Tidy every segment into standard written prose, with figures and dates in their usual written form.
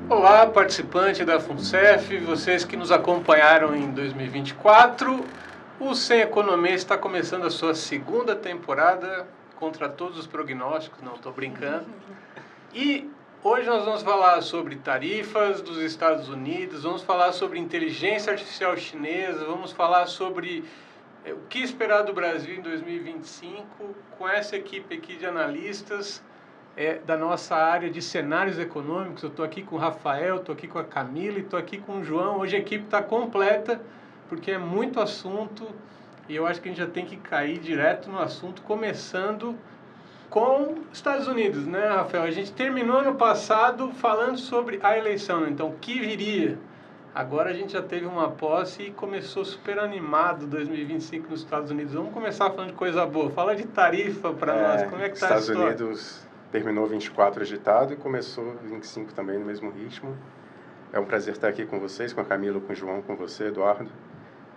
Olá, participante da FUNCEF, vocês que nos acompanharam em 2024. O Sem Economia está começando a sua segunda temporada, contra todos os prognósticos, não estou brincando. E hoje nós vamos falar sobre tarifas dos Estados Unidos, vamos falar sobre inteligência artificial chinesa, vamos falar sobre o que esperar do Brasil em 2025, com essa equipe aqui de analistas da nossa área de cenários econômicos. Eu estou aqui com o Rafael, estou aqui com a Camila e estou aqui com o João. Hoje a equipe está completa, porque é muito assunto e eu acho que a gente já tem que cair direto no assunto, começando com Estados Unidos, né, Rafael? A gente terminou ano passado falando sobre a eleição, né? Então, o que viria? Agora a gente já teve uma posse e começou super animado 2025 nos Estados Unidos. Vamos começar falando de coisa boa. Fala de tarifa para nós. Como é que está a história? Estados Unidos terminou 24 agitado e começou 25 também no mesmo ritmo. É um prazer estar aqui com vocês, com a Camila, com o João, com você, Eduardo.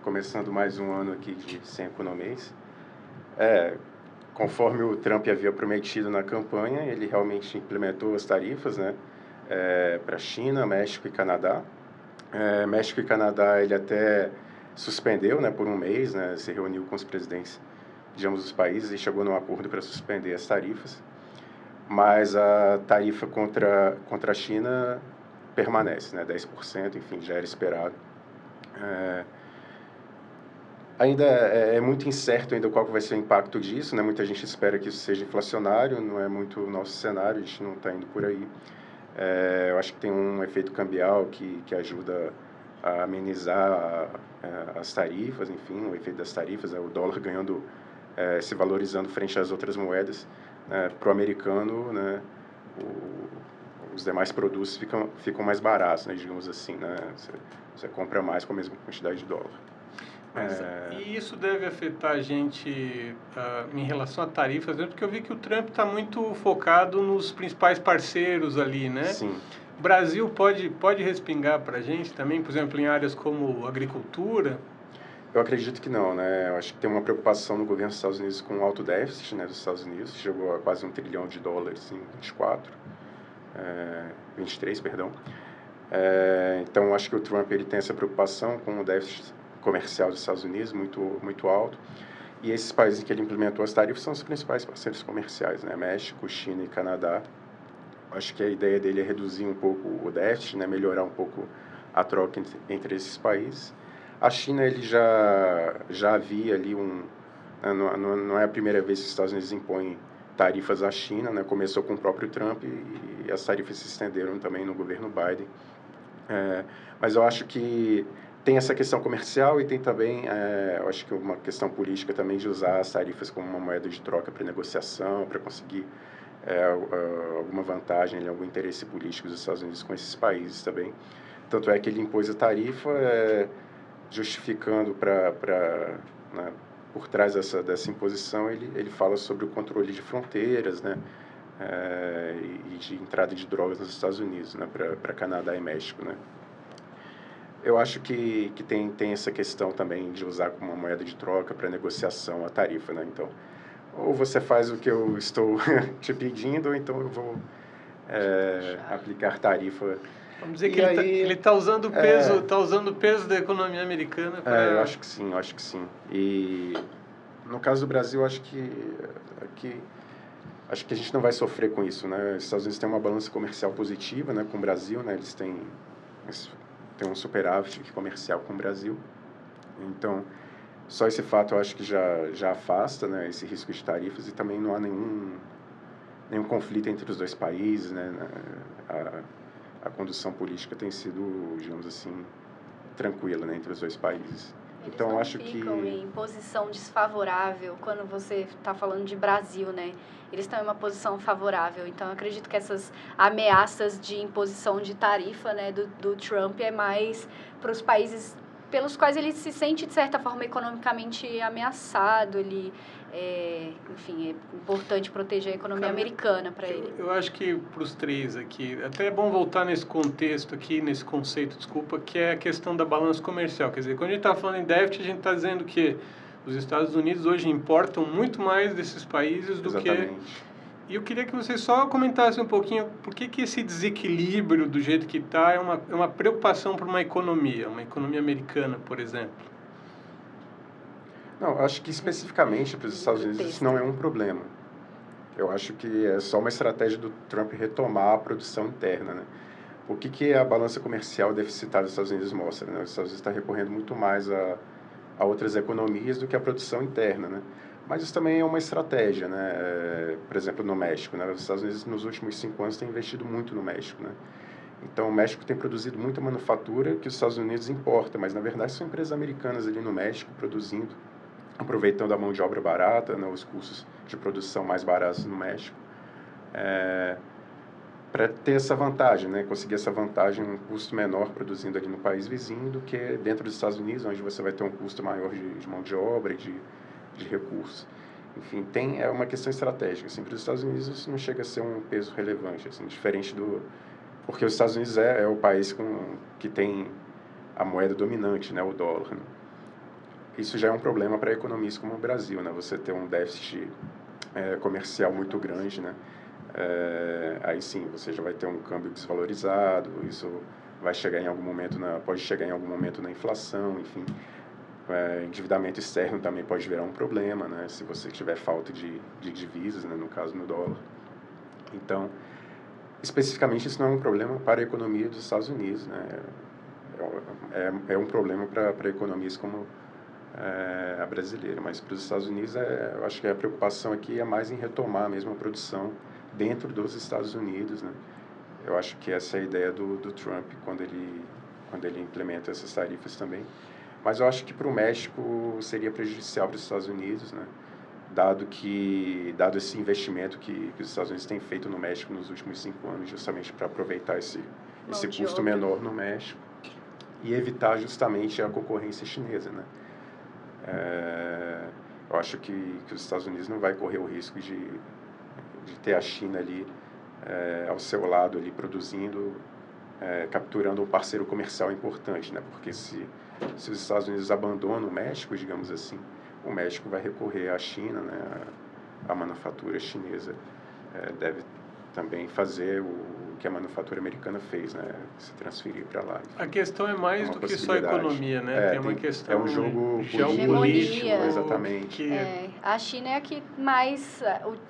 Começando mais um ano aqui de Sem Economês. Conforme o Trump havia prometido na campanha, ele realmente implementou as tarifas, né, para China, México e Canadá. México e Canadá ele até suspendeu, né, por um mês, né, se reuniu com os presidentes de ambos os países e chegou num acordo para suspender as tarifas. Mas a tarifa contra a China permanece, né, 10%, enfim, já era esperado. Ainda é muito incerto ainda qual vai ser o impacto disso, né? Muita gente espera que isso seja inflacionário, não é muito o nosso cenário, a gente não está indo por aí. Eu acho que tem um efeito cambial que ajuda a amenizar as tarifas, enfim, o efeito das tarifas, né? O dólar ganhando, se valorizando frente às outras moedas. Para o americano, né, os demais produtos ficam mais baratos, né, digamos assim, né? Você compra mais com a mesma quantidade de dólar. E isso deve afetar a gente em relação a tarifas, né? Porque eu vi que o Trump está muito focado nos principais parceiros ali, né? Sim. O Brasil pode respingar para a gente também, por exemplo, em áreas como agricultura? Eu acredito que não, né? Eu acho que tem uma preocupação no governo dos Estados Unidos com o alto déficit, né, dos Estados Unidos, chegou a quase $1 trilhão em 23, perdão. Então, acho que o Trump ele tem essa preocupação com o déficit comercial dos Estados Unidos muito, muito alto. E esses países em que ele implementou as tarifas são os principais parceiros comerciais, né? México, China e Canadá. Acho que a ideia dele é reduzir um pouco o déficit, né? Melhorar um pouco a troca entre esses países. A China ele já havia ali não é a primeira vez que os Estados Unidos impõem tarifas à China, né? Começou com o próprio Trump e as tarifas se estenderam também no governo Biden. Mas eu acho que tem essa questão comercial e tem também, eu acho que uma questão política também de usar as tarifas como uma moeda de troca para negociação, para conseguir alguma vantagem, algum interesse político dos Estados Unidos com esses países também. Tanto é que ele impôs a tarifa justificando né, por trás dessa imposição, ele fala sobre o controle de fronteiras, né, e de entrada de drogas nos Estados Unidos, né, para Canadá e México, né. Eu acho que tem essa questão também de usar como uma moeda de troca para negociação a tarifa, né? Então, ou você faz o que eu estou te pedindo, ou então eu vou aplicar tarifa. Vamos dizer que ele está usando o peso da economia americana para... eu acho que sim. E no caso do Brasil, acho que a gente não vai sofrer com isso, né? Os Estados Unidos têm uma balança comercial positiva, né, com o Brasil, né? Eles têm um superávit comercial com o Brasil. Então, só esse fato eu acho que já afasta, né, esse risco de tarifas, e também não há nenhum conflito entre os dois países, né? A condução política tem sido, digamos assim, tranquila, né, entre os dois países. Eles então, não acho ficam em posição desfavorável quando você está falando de Brasil, né? Eles estão em uma posição favorável. Então, eu acredito que essas ameaças de imposição de tarifa, né, do Trump é mais para os países pelos quais ele se sente, de certa forma, economicamente ameaçado. Enfim, é importante proteger a economia americana para ele. Eu acho que para os três aqui, até é bom voltar nesse contexto aqui, nesse conceito, desculpa, que é a questão da balança comercial. Quer dizer, quando a gente está falando em déficit, a gente está dizendo que os Estados Unidos hoje importam muito mais desses países do Exatamente. E eu queria que você só comentasse um pouquinho por que esse desequilíbrio do jeito que está é uma preocupação para uma economia americana, por exemplo. Não, acho que especificamente para os Estados Unidos isso não é um problema. Eu acho que é só uma estratégia do Trump retomar a produção interna, né? O que a balança comercial deficitária dos Estados Unidos mostra, né? Os Estados Unidos está recorrendo muito mais a outras economias do que a produção interna, né? Mas isso também é uma estratégia, né? Por exemplo, no México, né? Os Estados Unidos nos últimos 5 anos têm investido muito no México, né? Então, o México tem produzido muita manufatura que os Estados Unidos importam, mas na verdade são empresas americanas ali no México produzindo, aproveitando a mão de obra barata, né? Os custos de produção mais baratos no México. Para ter essa vantagem, né? Conseguir essa vantagem, um custo menor produzindo ali no país vizinho do que dentro dos Estados Unidos, onde você vai ter um custo maior de mão de obra e de recursos. Enfim, é uma questão estratégica. Assim, para os Estados Unidos isso não chega a ser um peso relevante, assim, diferente do... Porque os Estados Unidos é o país que tem a moeda dominante, né? O dólar, né? Isso já é um problema para economias como o Brasil, né? Você ter um déficit comercial muito grande, né? Aí sim, você já vai ter um câmbio desvalorizado, isso vai chegar em algum momento pode chegar em algum momento na inflação, enfim. Endividamento externo também pode virar um problema, né? Se você tiver falta de divisas, né? No caso no dólar. Então, especificamente isso não é um problema para a economia dos Estados Unidos, né? É um problema para economias como a brasileira, mas para os Estados Unidos eu acho que a preocupação aqui é mais em retomar mesmo a produção dentro dos Estados Unidos, né? Eu acho que essa é a ideia do Trump quando ele implementa essas tarifas também. Mas eu acho que para o México seria prejudicial para os Estados Unidos, né? Dado esse investimento que os Estados Unidos têm feito no México nos últimos 5 anos, justamente para aproveitar esse custo menor no México e evitar justamente a concorrência chinesa, né? Eu acho que os Estados Unidos não vai correr o risco de ter a China ali ao seu lado ali produzindo, capturando um parceiro comercial importante, né? Porque se os Estados Unidos abandonam o México, digamos assim, o México vai recorrer à China, né? A manufatura chinesa deve também fazer o que a manufatura americana fez, né? Se transferir para lá. A questão é mais do que só a economia, né? Tem uma questão um jogo geopolítico, exatamente. A China é a que mais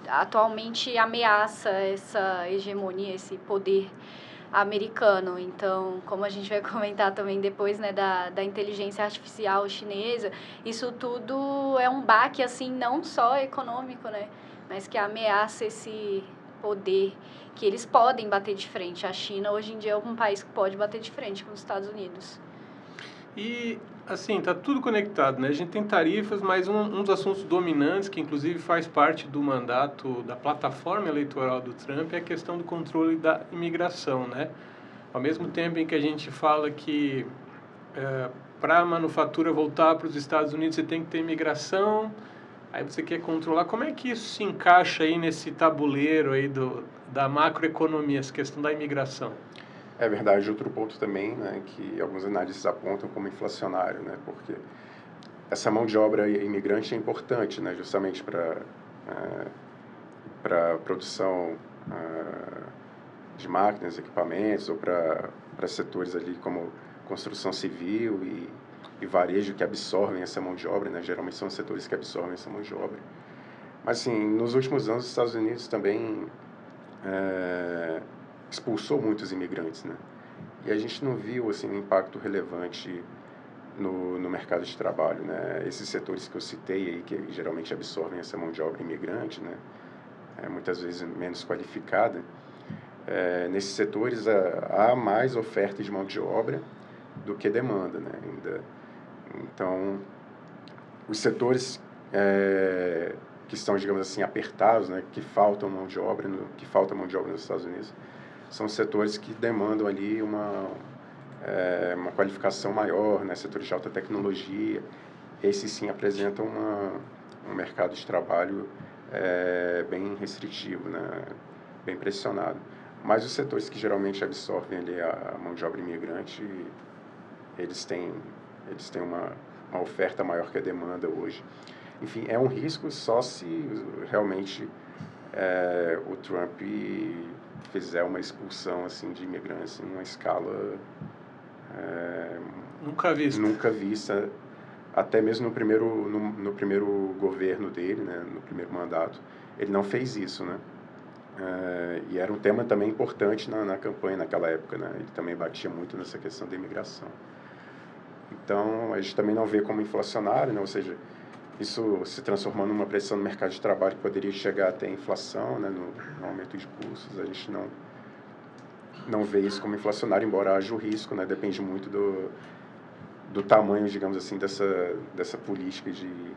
atualmente ameaça essa hegemonia, esse poder americano. Então, como a gente vai comentar também depois, né, da inteligência artificial chinesa, isso tudo é um baque, assim, não só econômico, né, mas que ameaça esse poder que eles podem bater de frente. A China, hoje em dia, é um país que pode bater de frente com os Estados Unidos. E, assim, está tudo conectado, né? A gente tem tarifas, mas um dos assuntos dominantes, que inclusive faz parte do mandato da plataforma eleitoral do Trump, é a questão do controle da imigração, né? Ao mesmo tempo em que a gente fala que para a manufatura voltar para os Estados Unidos você tem que ter imigração, aí você quer controlar. Como é que isso se encaixa aí nesse tabuleiro aí da macroeconomia, essa questão da imigração? É verdade, outro ponto também, né, que alguns analistas apontam como inflacionário, né, porque essa mão de obra imigrante é importante, né, justamente para a produção de máquinas, equipamentos, ou para setores ali como construção civil e varejo que absorvem essa mão de obra, né, geralmente são os setores que absorvem essa mão de obra. Mas, assim, nos últimos anos, os Estados Unidos também expulsou muitos imigrantes, né? E a gente não viu assim um impacto relevante no mercado de trabalho, né? Esses setores que eu citei aí, que geralmente absorvem essa mão de obra imigrante, né? Muitas vezes menos qualificada. Nesses setores há mais oferta de mão de obra do que demanda, né? Ainda. Então, os setores que estão, digamos assim, apertados, né? Que falta mão de obra nos Estados Unidos, são setores que demandam ali uma qualificação maior, né? Setores de alta tecnologia. Esses sim apresentam um mercado de trabalho bem restritivo, né? Bem pressionado. Mas os setores que geralmente absorvem ali a mão de obra imigrante, eles têm uma oferta maior que a demanda hoje. Enfim, é um risco só se realmente o Trump fizer uma expulsão assim de imigrantes em uma escala nunca vista, até mesmo no primeiro governo dele, né, no primeiro mandato, ele não fez isso, né? E era um tema também importante na campanha naquela época, né? Ele também batia muito nessa questão da imigração. Então, a gente também não vê como inflacionário, né? Ou seja, isso se transformando numa pressão no mercado de trabalho que poderia chegar até a inflação, né? No aumento de custos. A gente não vê isso como inflacionário, embora haja o risco, né? Depende muito do tamanho, digamos assim, dessa política de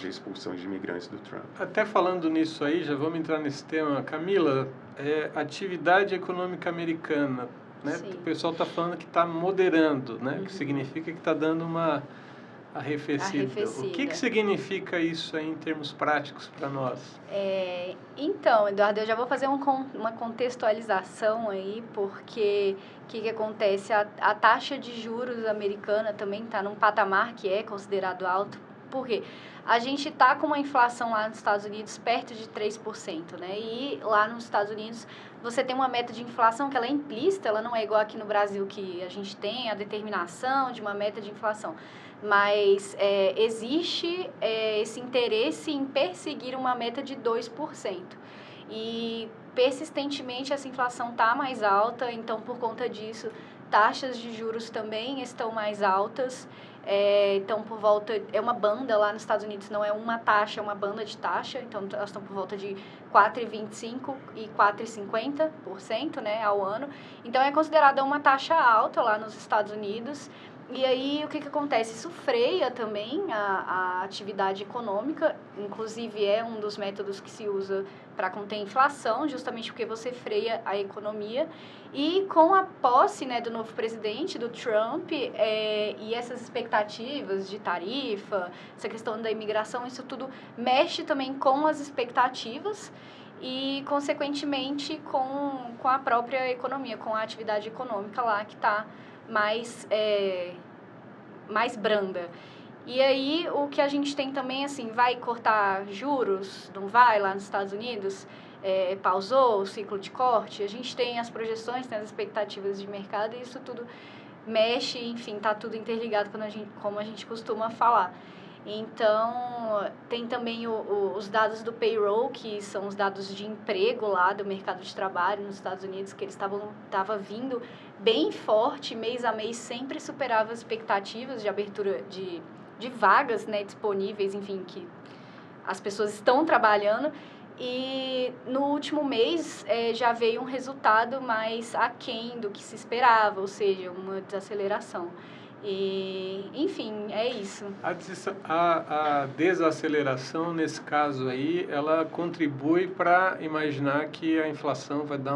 expulsão de imigrantes do Trump. Até falando nisso aí, já vamos entrar nesse tema. Camila, atividade econômica americana, né? Sim. O pessoal está falando que está moderando, né? Que significa que está dando uma arrefecida. O que significa isso aí em termos práticos para nós? Então, Eduardo, eu já vou fazer uma contextualização aí, porque o que acontece? A taxa de juros americana também está num patamar que é considerado alto. Por quê? A gente está com uma inflação lá nos Estados Unidos perto de 3%, né? E lá nos Estados Unidos você tem uma meta de inflação que ela é implícita, ela não é igual aqui no Brasil, que a gente tem a determinação de uma meta de inflação. Mas existe esse interesse em perseguir uma meta de 2%. E persistentemente essa inflação está mais alta, então por conta disso taxas de juros também estão mais altas. Então, por volta... É uma banda lá nos Estados Unidos, não é uma taxa, é uma banda de taxa. Então, elas estão por volta de 4,25% e 4,50%, né, ao ano. Então, é considerada uma taxa alta lá nos Estados Unidos. E aí, o que acontece? Isso freia também a atividade econômica, inclusive é um dos métodos que se usa para conter a inflação, justamente porque você freia a economia. E com a posse, né, do novo presidente, do Trump, e essas expectativas de tarifa, essa questão da imigração, isso tudo mexe também com as expectativas e, consequentemente, com a própria economia, com a atividade econômica lá que está mais branda. E aí, o que a gente tem também, assim, vai cortar juros? Não vai lá nos Estados Unidos? Pausou o ciclo de corte? A gente tem as projeções, tem as expectativas de mercado e isso tudo mexe, enfim, tá tudo interligado como a gente costuma falar. Então, tem também os dados do payroll, que são os dados de emprego lá do mercado de trabalho nos Estados Unidos, que eles estavam vindo bem forte, mês a mês, sempre superava as expectativas de abertura de vagas, né, disponíveis, enfim, que as pessoas estão trabalhando. E no último mês já veio um resultado mais aquém do que se esperava, ou seja, uma desaceleração. E, enfim, é isso. A desaceleração, nesse caso aí, ela contribui para imaginar que a inflação vai dar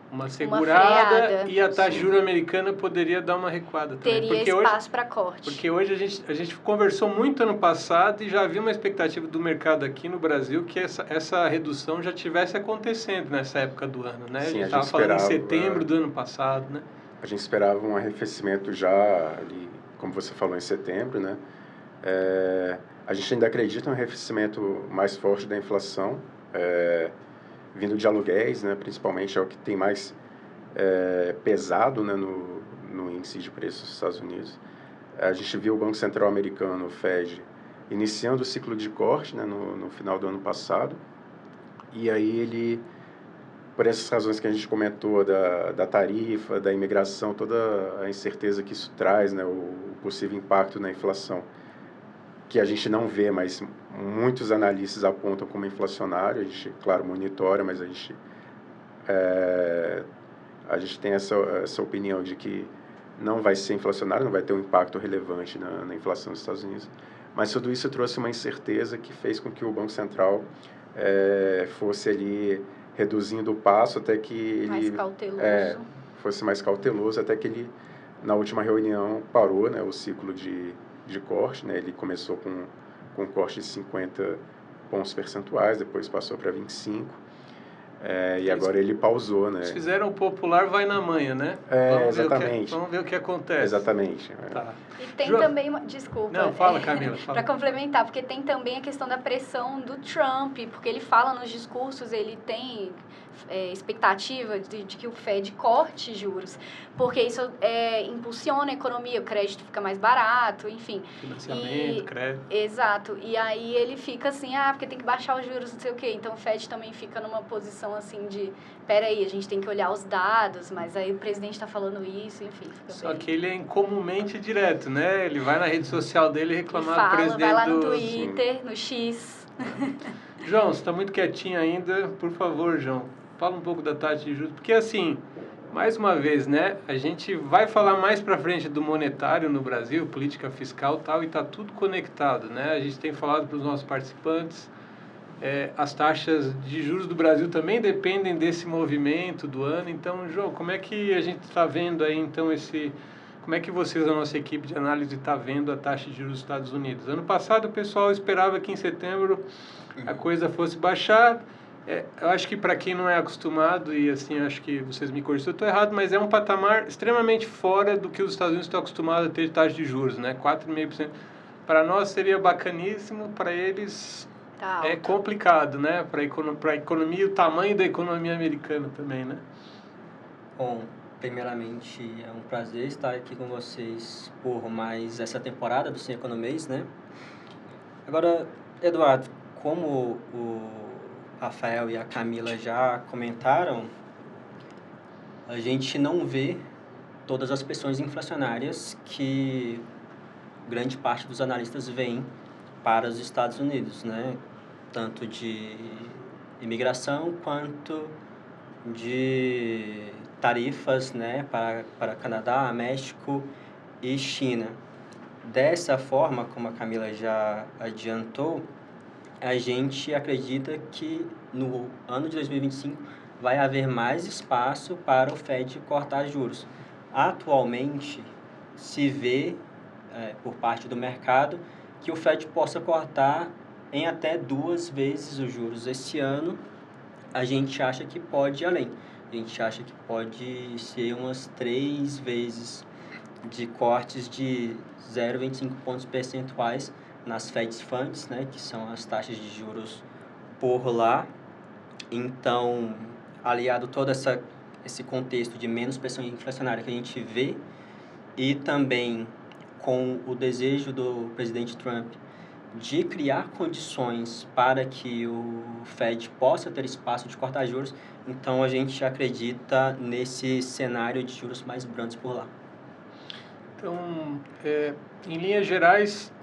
uma segurada e a taxa de juros americana poderia dar uma recuada também. Teria espaço para corte. Porque hoje a gente conversou muito ano passado e já havia uma expectativa do mercado aqui no Brasil que essa redução já tivesse acontecendo nessa época do ano, né? Sim, a gente estava falando em setembro do ano passado, né? A gente esperava um arrefecimento já ali, como você falou, em setembro, né? A gente ainda acredita em um arrefecimento mais forte da inflação, vindo de aluguéis, né? Principalmente é o que tem mais pesado, né? no índice de preços dos Estados Unidos. A gente viu o Banco Central Americano, o Fed, iniciando o ciclo de corte, né? no final do ano passado, e aí ele... Por essas razões que a gente comentou, da tarifa, da imigração, toda a incerteza que isso traz, né, o possível impacto na inflação, que a gente não vê, mas muitos analistas apontam como inflacionário. A gente, claro, monitora, mas a gente tem essa opinião de que não vai ser inflacionário, não vai ter um impacto relevante na inflação dos Estados Unidos. Mas tudo isso trouxe uma incerteza que fez com que o Banco Central fosse ali... reduzindo o passo até que ele... Mais cauteloso. Fosse mais cauteloso, até que ele, na última reunião, parou, né, o ciclo de corte, né? Ele começou com um corte de 50 pontos percentuais, depois passou para 25. E agora ele pausou, né? Eles fizeram o popular vai na manha, né? Exatamente. Vamos ver o que acontece. Exatamente. Tá. E tem também desculpa. Não, fala, Camila. Para complementar, porque tem também a questão da pressão do Trump, porque ele fala nos discursos, ele tem expectativa de que o Fed corte juros, porque isso impulsiona a economia, o crédito fica mais barato, enfim. Financiamento, crédito. Exato. E aí ele fica assim, porque tem que baixar os juros, não sei o quê. Então o Fed também fica numa posição assim de, peraí, a gente tem que olhar os dados, mas aí o presidente está falando isso, enfim. Só que ele é incomumente direto, né? Ele vai na rede social dele reclamar do presidente. Vai lá no Twitter, no X. João, você está muito quietinho ainda. Por favor, João, fala um pouco da taxa de juros. Porque assim, mais uma vez, né? A gente vai falar mais para frente do monetário no Brasil, política fiscal e tal, e está tudo conectado, né? A gente tem falado para os nossos participantes, as taxas de juros do Brasil também dependem desse movimento do ano. Então, João, como é que a gente está vendo aí, então, como é que vocês, a nossa equipe de análise, está vendo a taxa de juros dos Estados Unidos? Ano passado, o pessoal esperava que em setembro a coisa fosse baixar. Eu acho que para quem não é acostumado, e assim, acho que vocês me corrigem se eu estou errado, mas é um patamar extremamente fora do que os Estados Unidos estão acostumados a ter de taxa de juros, né? 4,5%. Para nós seria bacaníssimo, para eles é complicado, né? Para a economia, o tamanho da economia americana também, né? Bom, primeiramente é um prazer estar aqui com vocês por mais essa temporada do Sem Economês, né? Agora, Eduardo, como o Rafael e a Camila já comentaram, a gente não vê todas as pressões inflacionárias que grande parte dos analistas veem para os Estados Unidos, né? Tanto de imigração quanto de tarifas, né? para Canadá, México e China. Dessa forma, como a Camila já adiantou, a gente acredita que no ano de 2025 vai haver mais espaço para o Fed cortar juros. Atualmente, se vê, por parte do mercado, que o Fed possa cortar em até 2 vezes os juros esse ano. A gente acha que pode ir além. A gente acha que pode ser umas 3 vezes de cortes de 0,25 pontos percentuais nas Fed Funds, né, que são as taxas de juros por lá. Então, aliado todo esse contexto de menos pressão inflacionária que a gente vê, e também com o desejo do presidente Trump de criar condições para que o Fed possa ter espaço de cortar juros, então a gente acredita nesse cenário de juros mais brandos por lá. Então, em linhas gerais,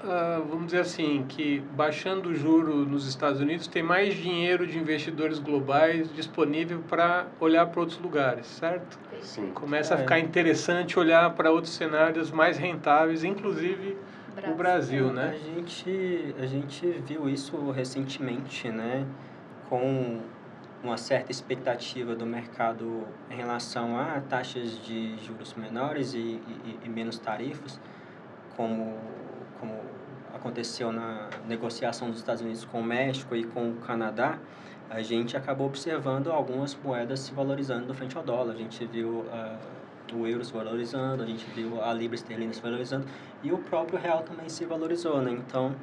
vamos dizer assim, que baixando o juro nos Estados Unidos, tem mais dinheiro de investidores globais disponível para olhar para outros lugares, certo? Sim. Começa a ficar interessante olhar para outros cenários mais rentáveis, inclusive o Brasil, né? A gente viu isso recentemente, né? Com uma certa expectativa do mercado em relação a taxas de juros menores e menos tarifas, como aconteceu na negociação dos Estados Unidos com o México e com o Canadá. A gente acabou observando algumas moedas se valorizando frente ao dólar. A gente viu o euro se valorizando, a gente viu a libra esterlina se valorizando e o próprio real também se valorizou, né? Então,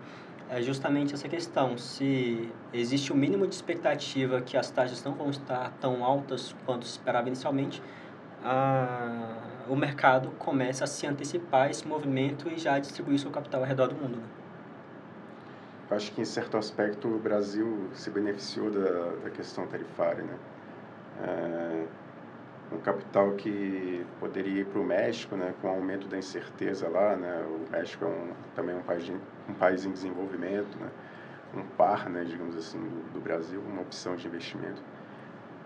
é justamente essa questão, se existe o mínimo de expectativa que as taxas não vão estar tão altas quanto se esperava inicialmente, o mercado começa a se antecipar a esse movimento e já distribuir seu capital ao redor do mundo, né? Eu acho que, em certo aspecto, o Brasil se beneficiou da questão tarifária, né? Um capital que poderia ir para o México, né, com o aumento da incerteza lá, né? O México é também um país em desenvolvimento, né? Um par, né, digamos assim, do Brasil, uma opção de investimento.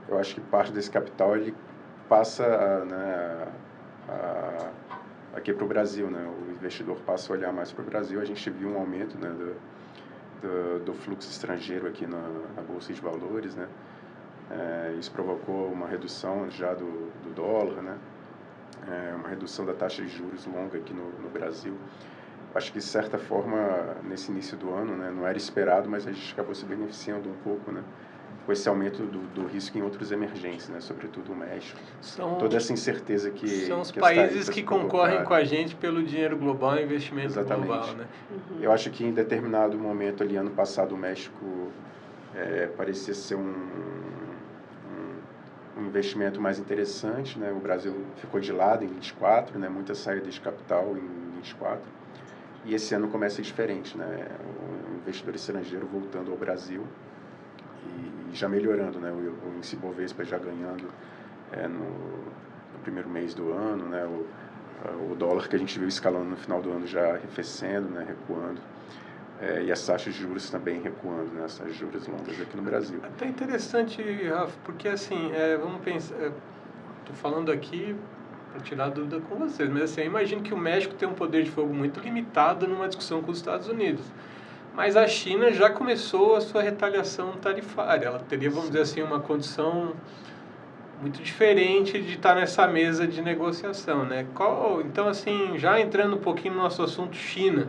Eu acho que parte desse capital ele passa aqui para o Brasil, né? O investidor passa a olhar mais para o Brasil. A gente viu um aumento, né, do fluxo estrangeiro aqui na Bolsa de Valores, né? Isso provocou uma redução já do dólar, né? Uma redução da taxa de juros longa aqui no Brasil. Acho que, de certa forma, nesse início do ano, né, não era esperado, mas a gente acabou se beneficiando um pouco, né, com esse aumento do risco em outros emergentes, né? Sobretudo o México. Toda essa incerteza que são os que países que provocaram. concorrem com a gente pelo dinheiro global, investimento Exatamente. global, né? Eu acho que em determinado momento ali, ano passado, o México parecia ser um investimento mais interessante, né? O Brasil ficou de lado em 24, né? Muita saída de capital em 24. E esse ano começa diferente, né? O investidor estrangeiro voltando ao Brasil e já melhorando, né? O índice Bovespa já ganhando no primeiro mês do ano, né? O dólar que a gente viu escalando no final do ano já arrefecendo, né? Recuando. E as taxas de juros também recuando, né? As taxas de juros longas aqui no Brasil. Até interessante, Rafa, porque assim, vamos pensar, estou falando aqui para tirar dúvida com vocês, mas assim, eu imagino que o México tem um poder de fogo muito limitado numa discussão com os Estados Unidos. Mas a China já começou a sua retaliação tarifária. Ela teria, vamos dizer assim, uma condição muito diferente de estar nessa mesa de negociação, né? Então, assim, já entrando um pouquinho no nosso assunto China,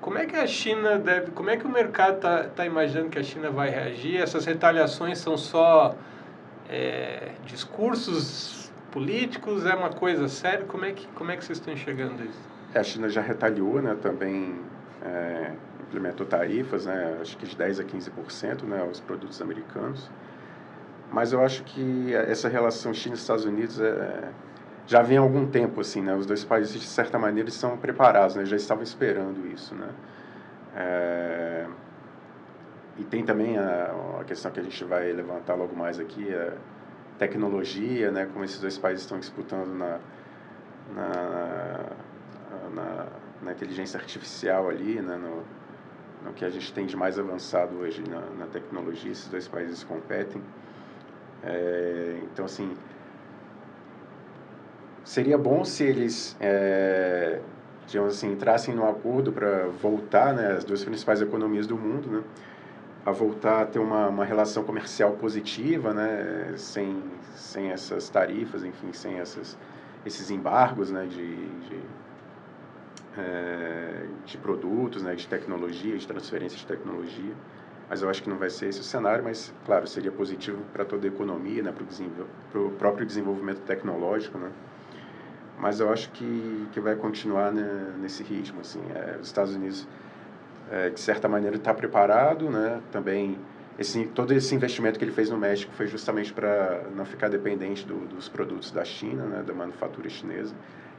como é que a China como é que o mercado tá imaginando que a China vai reagir? Essas retaliações são só discursos políticos? É uma coisa séria? Como é que vocês estão enxergando isso? A China já retaliou, né? Também implementou tarifas, né? Acho que de 10% a 15%, né? Aos produtos americanos. Mas eu acho que essa relação China e Estados Unidos já vem há algum tempo, assim, né? Os dois países, de certa maneira, estão preparados, né? Já estavam esperando isso, né? E tem também a questão que a gente vai levantar logo mais aqui, a tecnologia, né? Como esses dois países estão disputando na inteligência artificial ali, né? No que a gente tem de mais avançado hoje na tecnologia, esses dois países competem. Então, assim, seria bom se eles, digamos assim, entrassem num acordo para voltar, né, as duas principais economias do mundo, né, a voltar a ter uma relação comercial positiva, né, sem essas tarifas, enfim, sem esses embargos, né, de produtos, né, de tecnologia, de transferência de tecnologia. Mas eu acho que não vai ser esse o cenário, mas, claro, seria positivo para toda a economia, né, para o próprio desenvolvimento tecnológico, né? Mas eu acho que vai continuar, né, nesse ritmo, assim. Os Estados Unidos, de certa maneira, está preparado, né? Também, todo esse investimento que ele fez no México foi justamente para não ficar dependente dos produtos da China, né, da manufatura chinesa.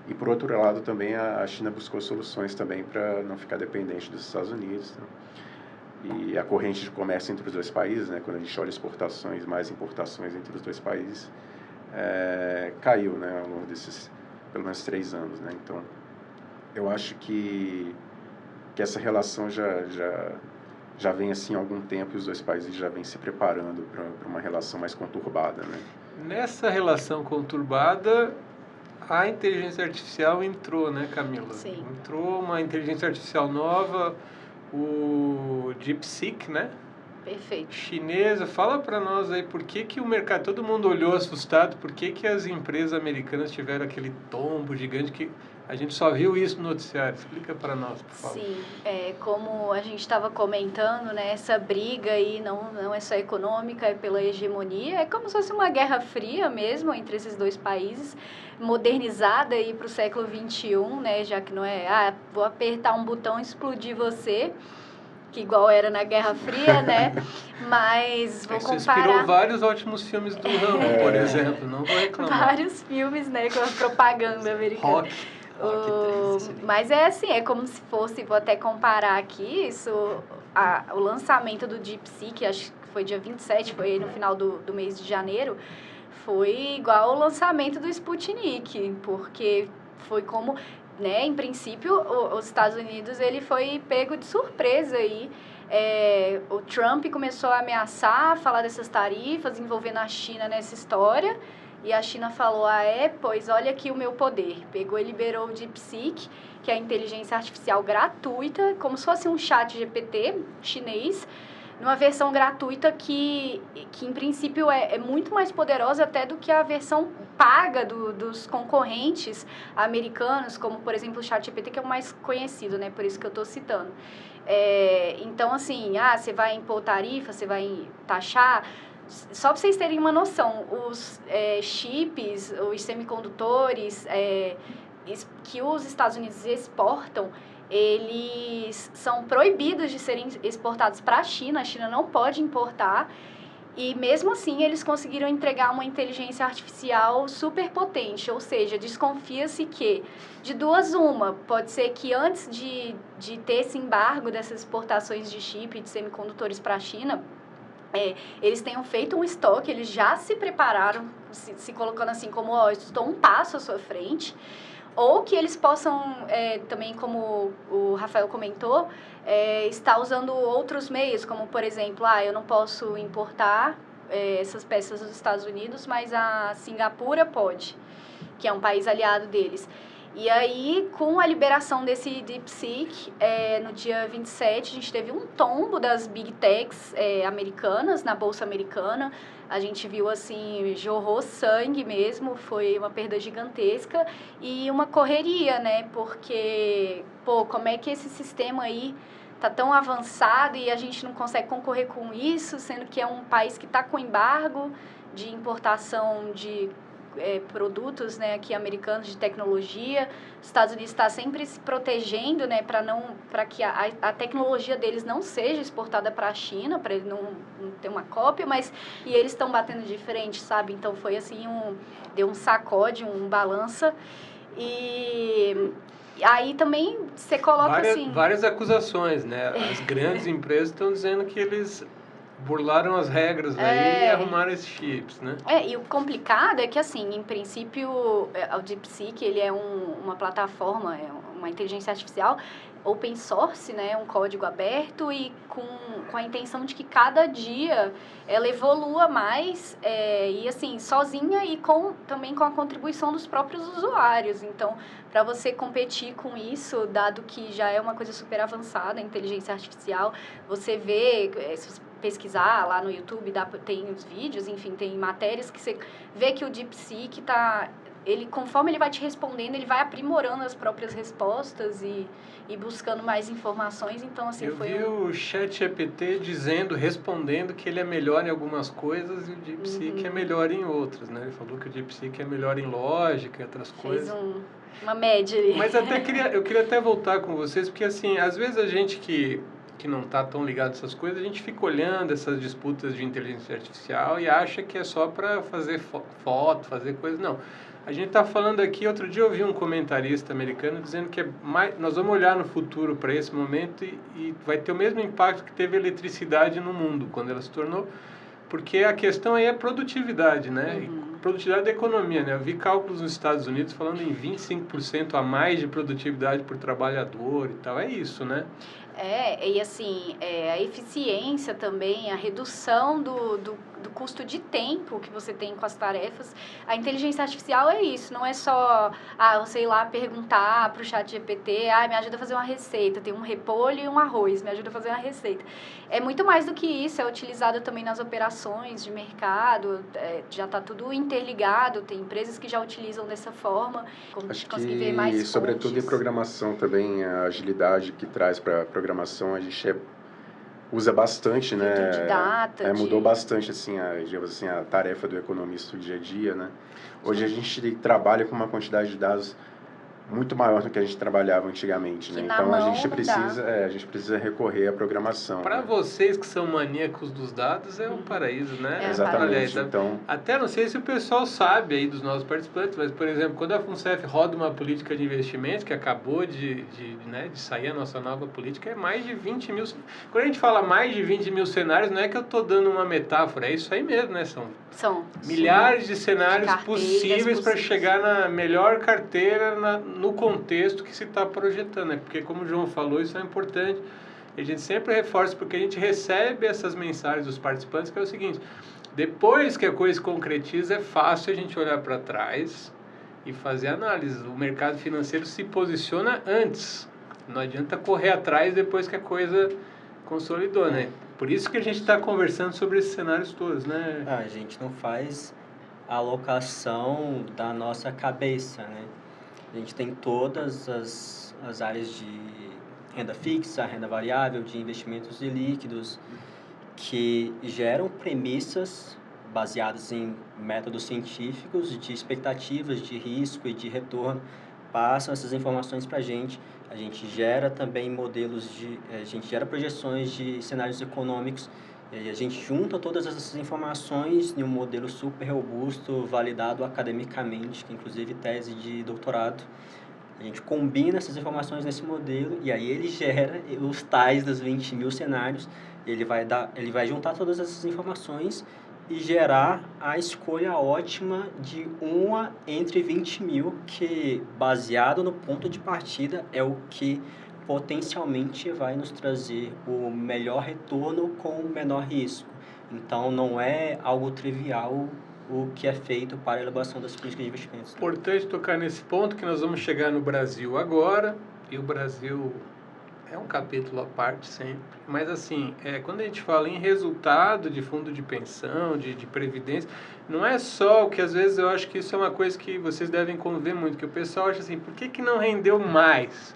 E, por outro lado, também a China buscou soluções também para não ficar dependente dos Estados Unidos, né? E a corrente de comércio entre os dois países, né, quando a gente olha exportações mais importações entre os dois países, caiu, né, ao longo desses pelo menos 3 anos, né? Então, eu acho que essa relação já vem assim há algum tempo e os dois países já vêm se preparando para uma relação mais conturbada, né? Nessa relação conturbada, a inteligência artificial entrou, né, Camila? Sim. Entrou uma inteligência artificial nova, o DeepSeek, né? Perfeito. Chinesa. Fala para nós aí por que o mercado, todo mundo olhou assustado, por que as empresas americanas tiveram aquele tombo gigante que a gente só viu isso no noticiário. Explica para nós, por favor. Sim, como a gente estava comentando, né, essa briga aí não é só econômica, é pela hegemonia, é como se fosse uma guerra fria mesmo entre esses dois países, modernizada aí para o século XXI, né, já que não é, vou apertar um botão e explodir você, que igual era na Guerra Fria, né, mas vou comparar... Isso inspirou vários ótimos filmes do Rambo, por exemplo, não vou reclamar. Vários filmes, né, com a propaganda americana. Rock. Mas é como se fosse, vou até comparar aqui, o lançamento do DeepSeek, acho que foi dia 27, foi no final do mês de janeiro, foi igual ao lançamento do Sputnik, porque foi como, né, em princípio, os Estados Unidos, ele foi pego de surpresa aí. O Trump começou a ameaçar, falar dessas tarifas, envolvendo a China nessa história, e a China falou, pois olha aqui o meu poder. Pegou e liberou o DeepSeek, que é a inteligência artificial gratuita, como se fosse um chat GPT chinês, numa versão gratuita que em princípio é muito mais poderosa até do que a versão paga dos concorrentes americanos, como, por exemplo, o ChatGPT, que é o mais conhecido, né? Por isso que eu estou citando. Então, assim, você vai impor tarifa, você vai taxar. Só para vocês terem uma noção, os chips, os semicondutores que os Estados Unidos exportam, eles são proibidos de serem exportados para a China não pode importar, e mesmo assim eles conseguiram entregar uma inteligência artificial super potente, ou seja, desconfia-se que de duas uma, pode ser que antes de ter esse embargo dessas exportações de chip e de semicondutores para a China, eles tenham feito um estoque, eles já se prepararam, se colocando assim como, estou um passo à sua frente, ou que eles possam, também, como o Rafael comentou, estar usando outros meios, como, por exemplo, eu não posso importar essas peças dos Estados Unidos, mas a Singapura pode, que é um país aliado deles. E aí, com a liberação desse DeepSeek, no dia 27, a gente teve um tombo das Big Techs americanas, na Bolsa Americana. A gente viu, assim, jorrou sangue mesmo, foi uma perda gigantesca e uma correria, né? Porque, como é que esse sistema aí tá tão avançado e a gente não consegue concorrer com isso, sendo que é um país que está com embargo de importação de produtos, né, aqui americanos de tecnologia. Os Estados Unidos está sempre se protegendo, né, para que a tecnologia deles não seja exportada para a China, para ele não ter uma cópia, e eles estão batendo de frente, sabe? Então foi assim, deu um sacode, um balança, e aí também você coloca várias acusações, né? As grandes empresas estão dizendo que eles burlaram as regras aí e arrumaram esses chips, né? E o complicado é que, assim, em princípio, o DeepSeek, ele é uma plataforma, uma inteligência artificial open source, né? Um código aberto e com a intenção de que cada dia ela evolua mais e, assim, sozinha e também com a contribuição dos próprios usuários. Então, para você competir com isso, dado que já é uma coisa super avançada, a inteligência artificial, você vê, se você pesquisar lá no YouTube, tem os vídeos, enfim, tem matérias que você vê que o DeepSeek conforme ele vai te respondendo, ele vai aprimorando as próprias respostas e buscando mais informações. Então, assim, eu vi o ChatGPT respondendo que ele é melhor em algumas coisas e o DeepSeek é melhor em outras, né? Ele falou que o DeepSeek é melhor em lógica e outras coisas. Fez uma média ali. Mas eu queria até voltar com vocês, porque, assim, às vezes a gente que não está tão ligado nessas coisas, a gente fica olhando essas disputas de inteligência artificial e acha que é só para fazer foto, fazer coisa. Não. A gente está falando aqui, outro dia eu vi um comentarista americano dizendo que nós vamos olhar no futuro para esse momento e vai ter o mesmo impacto que teve a eletricidade no mundo, quando ela se tornou, porque a questão aí é produtividade, né? Produtividade da economia, né? Eu vi cálculos nos Estados Unidos falando em 25% a mais de produtividade por trabalhador e tal. É isso, né? E assim, a eficiência também, a redução do custo de tempo que você tem com as tarefas. A inteligência artificial é isso, não é só, você ir lá perguntar para o ChatGPT, me ajuda a fazer uma receita, tem um repolho e um arroz, me ajuda a fazer uma receita. É muito mais do que isso, é utilizado também nas operações de mercado, já está tudo interligado, tem empresas que já utilizam dessa forma. Acho que, sobretudo em programação também, a agilidade que traz para a programação, a gente usa bastante, né? De data, mudou bastante, assim, a tarefa do economista do dia a dia, né? Hoje a gente trabalha com uma quantidade de dados muito maior do que a gente trabalhava antigamente, né? Então a gente precisa recorrer à programação. Para vocês que são maníacos dos dados, é um paraíso, né? Exatamente. Então, até não sei se o pessoal sabe aí dos nossos participantes, mas, por exemplo, quando a FUNCEF roda uma política de investimentos, que acabou de sair a nossa nova política, é mais de 20 mil... Quando a gente fala mais de 20 mil cenários, não é que eu estou dando uma metáfora, é isso aí mesmo, né? São milhares de cenários possíveis para chegar na melhor carteira no contexto que se está projetando, né? Porque, como o João falou, isso é importante. A gente sempre reforça, porque a gente recebe essas mensagens dos participantes, que é o seguinte: depois que a coisa se concretiza, é fácil a gente olhar para trás e fazer análise. O mercado financeiro se posiciona antes. Não adianta correr atrás depois que a coisa consolidou, né? Por isso que a gente está conversando sobre esses cenários todos, né? A gente não faz a alocação da nossa cabeça, né? A gente tem todas as áreas de renda fixa, renda variável, de investimentos e líquidos, que geram premissas baseadas em métodos científicos de expectativas de risco e de retorno, passam essas informações para a gente gera também a gente gera projeções de cenários econômicos, e a gente junta todas essas informações em um modelo super robusto, validado academicamente, que inclusive tese de doutorado. A gente combina essas informações nesse modelo e aí ele gera os tais dos 20 mil cenários. Ele vai juntar todas essas informações e gerar a escolha ótima de uma entre 20 mil, que, baseado no ponto de partida, é o que potencialmente vai nos trazer o melhor retorno com o menor risco. Então, não é algo trivial o que é feito para a elaboração das políticas de investimentos. Importante tocar nesse ponto, que nós vamos chegar no Brasil agora, e o Brasil é um capítulo à parte sempre, mas assim, quando a gente fala em resultado de fundo de pensão, de previdência, não é só o que às vezes eu acho que isso é uma coisa que vocês devem conviver muito, que o pessoal acha assim, por que não rendeu mais?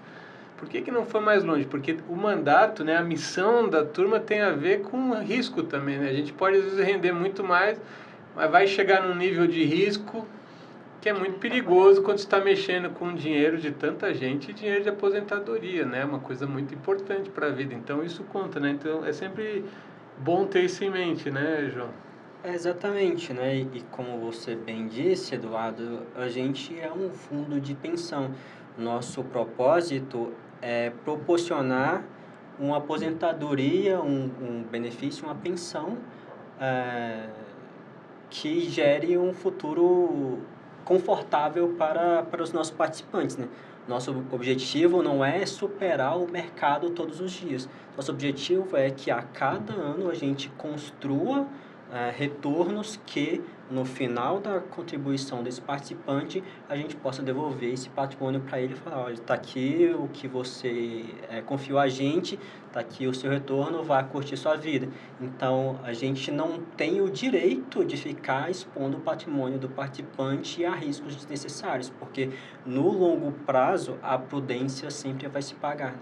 Por que não foi mais longe? Porque o mandato, né, a missão da turma tem a ver com risco também, né? A gente pode às vezes render muito mais, mas vai chegar num nível de risco que é muito perigoso quando você está mexendo com dinheiro de tanta gente e dinheiro de aposentadoria, né? Uma coisa muito importante para a vida. Então, isso conta, né? Então, é sempre bom ter isso em mente, né, João? Exatamente, né? E como você bem disse, Eduardo, a gente é um fundo de pensão. Nosso propósito é proporcionar uma aposentadoria, um benefício, uma pensão que gere um futuro confortável para os nossos participantes, né? Nosso objetivo não é superar o mercado todos os dias. Nosso objetivo é que a cada ano a gente construa retornos que, no final da contribuição desse participante, a gente possa devolver esse patrimônio para ele e falar, olha, está aqui o que você confiou a gente, está aqui o seu retorno, vá curtir sua vida. Então, a gente não tem o direito de ficar expondo o patrimônio do participante a riscos desnecessários, porque no longo prazo a prudência sempre vai se pagar.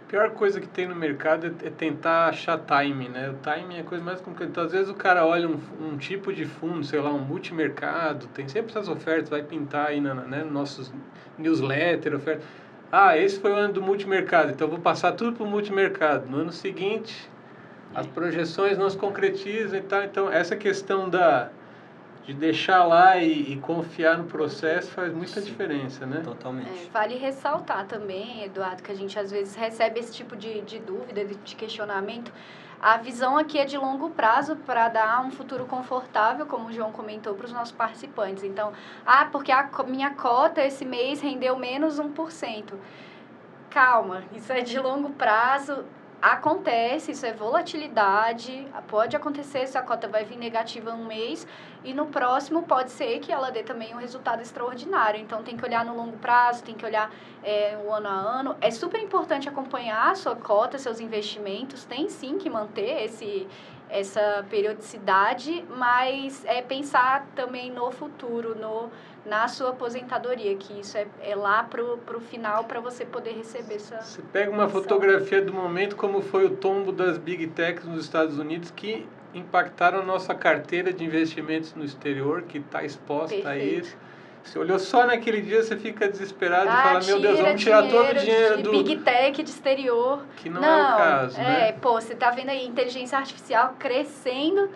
A pior coisa que tem no mercado é tentar achar timing, né? O timing é a coisa mais complicada. Então, às vezes o cara olha um tipo de fundo, sei lá, um multimercado, tem sempre essas ofertas, vai pintar aí né, nos nossos newsletter, oferta. Ah, esse foi o ano do multimercado, então eu vou passar tudo para o multimercado. No ano seguinte, as projeções não se concretizam e tal. Então, essa questão de deixar lá e confiar no processo faz muita diferença, né? Totalmente. Vale ressaltar também, Eduardo, que a gente às vezes recebe esse tipo de dúvida, de questionamento. A visão aqui é de longo prazo para dar um futuro confortável, como o João comentou, para os nossos participantes. Então, porque a minha cota esse mês rendeu menos 1%. Calma, isso é de longo prazo. Acontece, isso é volatilidade, pode acontecer, se a cota vai vir negativa um mês e no próximo pode ser que ela dê também um resultado extraordinário. Então, tem que olhar no longo prazo, tem que olhar o ano a ano. É super importante acompanhar a sua cota, seus investimentos, tem sim que manter essa periodicidade, mas pensar também no futuro, na sua aposentadoria, que isso é lá pro final para você poder receber essa... Você pega uma fotografia do momento, como foi o tombo das Big Techs nos Estados Unidos, que impactaram a nossa carteira de investimentos no exterior, que está exposta a isso. Você olhou só naquele dia, você fica desesperado e fala, meu Deus, vamos tirar todo o dinheiro do... Big Tech, de exterior. Que não é o caso, né? Você tá vendo aí inteligência artificial crescendo,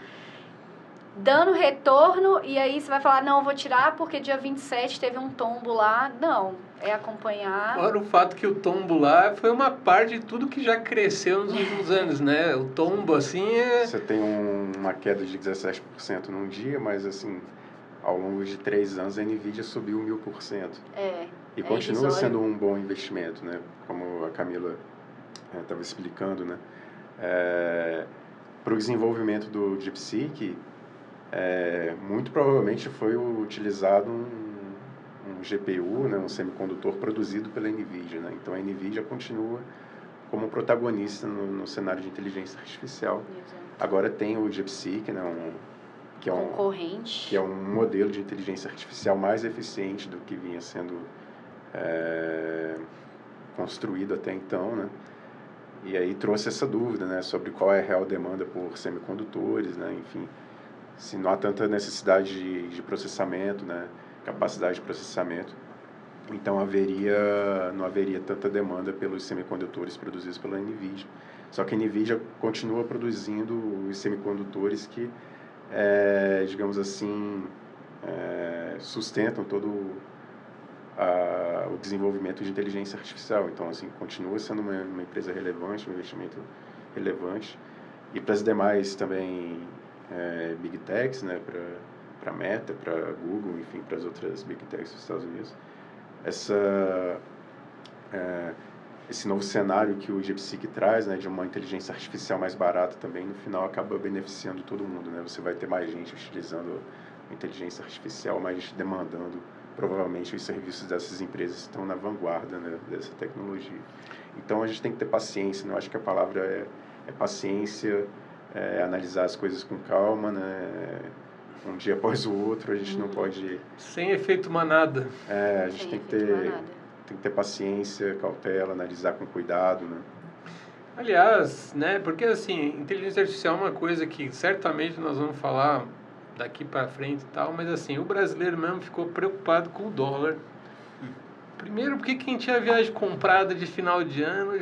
dando retorno, e aí você vai falar, não, eu vou tirar porque dia 27 teve um tombo lá. Não, é acompanhar. Fora o fato que o tombo lá foi uma parte de tudo que já cresceu nos últimos anos, né? O tombo, assim, Você tem uma queda de 17% num dia, mas, assim, ao longo de 3 anos, a NVIDIA subiu 1000%. E continua sendo um bom investimento, né? Como a Camila estava explicando, né? Para o desenvolvimento do DeepSeek, muito provavelmente foi utilizado um GPU, né, um semicondutor produzido pela NVIDIA, né? Então a NVIDIA continua como protagonista no cenário de inteligência artificial. Exato. Agora tem o DeepSeek, né, Concorrente. que é um modelo de inteligência artificial mais eficiente do que vinha sendo construído até então, né? E aí trouxe essa dúvida, né, sobre qual é a real demanda por semicondutores, né, enfim, se não há tanta necessidade de processamento, né, capacidade de processamento, então não haveria tanta demanda pelos semicondutores produzidos pela NVIDIA. Só que a NVIDIA continua produzindo os semicondutores que, digamos assim, sustentam todo o desenvolvimento de inteligência artificial. Então, assim, continua sendo uma empresa relevante, um investimento relevante. E para as demais também Big Techs, né, para Meta, para Google, enfim, para as outras Big Techs dos Estados Unidos, esse novo cenário que o DeepSeek traz, né, de uma inteligência artificial mais barata também, no final acaba beneficiando todo mundo, né? Você vai ter mais gente utilizando a inteligência artificial, mais demandando, provavelmente os serviços dessas empresas estão na vanguarda, né, dessa tecnologia. Então a gente tem que ter paciência, né? Eu acho que a palavra é paciência, analisar as coisas com calma, né? Um dia após o outro, a gente não pode... Sem efeito manada. A gente tem que ter paciência, cautela, analisar com cuidado, né? Aliás, né, porque assim, inteligência artificial é uma coisa que certamente nós vamos falar daqui para frente e tal, mas assim, o brasileiro mesmo ficou preocupado com o dólar. Primeiro porque quem tinha viagem comprada de final de ano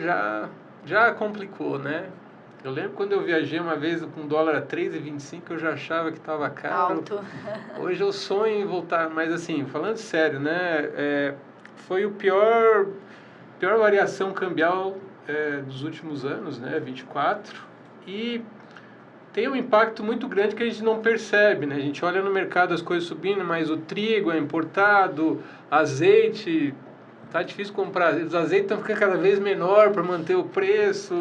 já complicou, né? Eu lembro quando eu viajei uma vez com o dólar a 3,25, eu já achava que estava caro. Alto. Hoje eu sonho em voltar, mas assim, falando sério, né? Foi a pior variação cambial dos últimos anos, né? 24. E tem um impacto muito grande que a gente não percebe, né? A gente olha no mercado as coisas subindo, mas o trigo é importado, azeite... Tá difícil comprar. Os azeites estão ficando cada vez menor para manter o preço.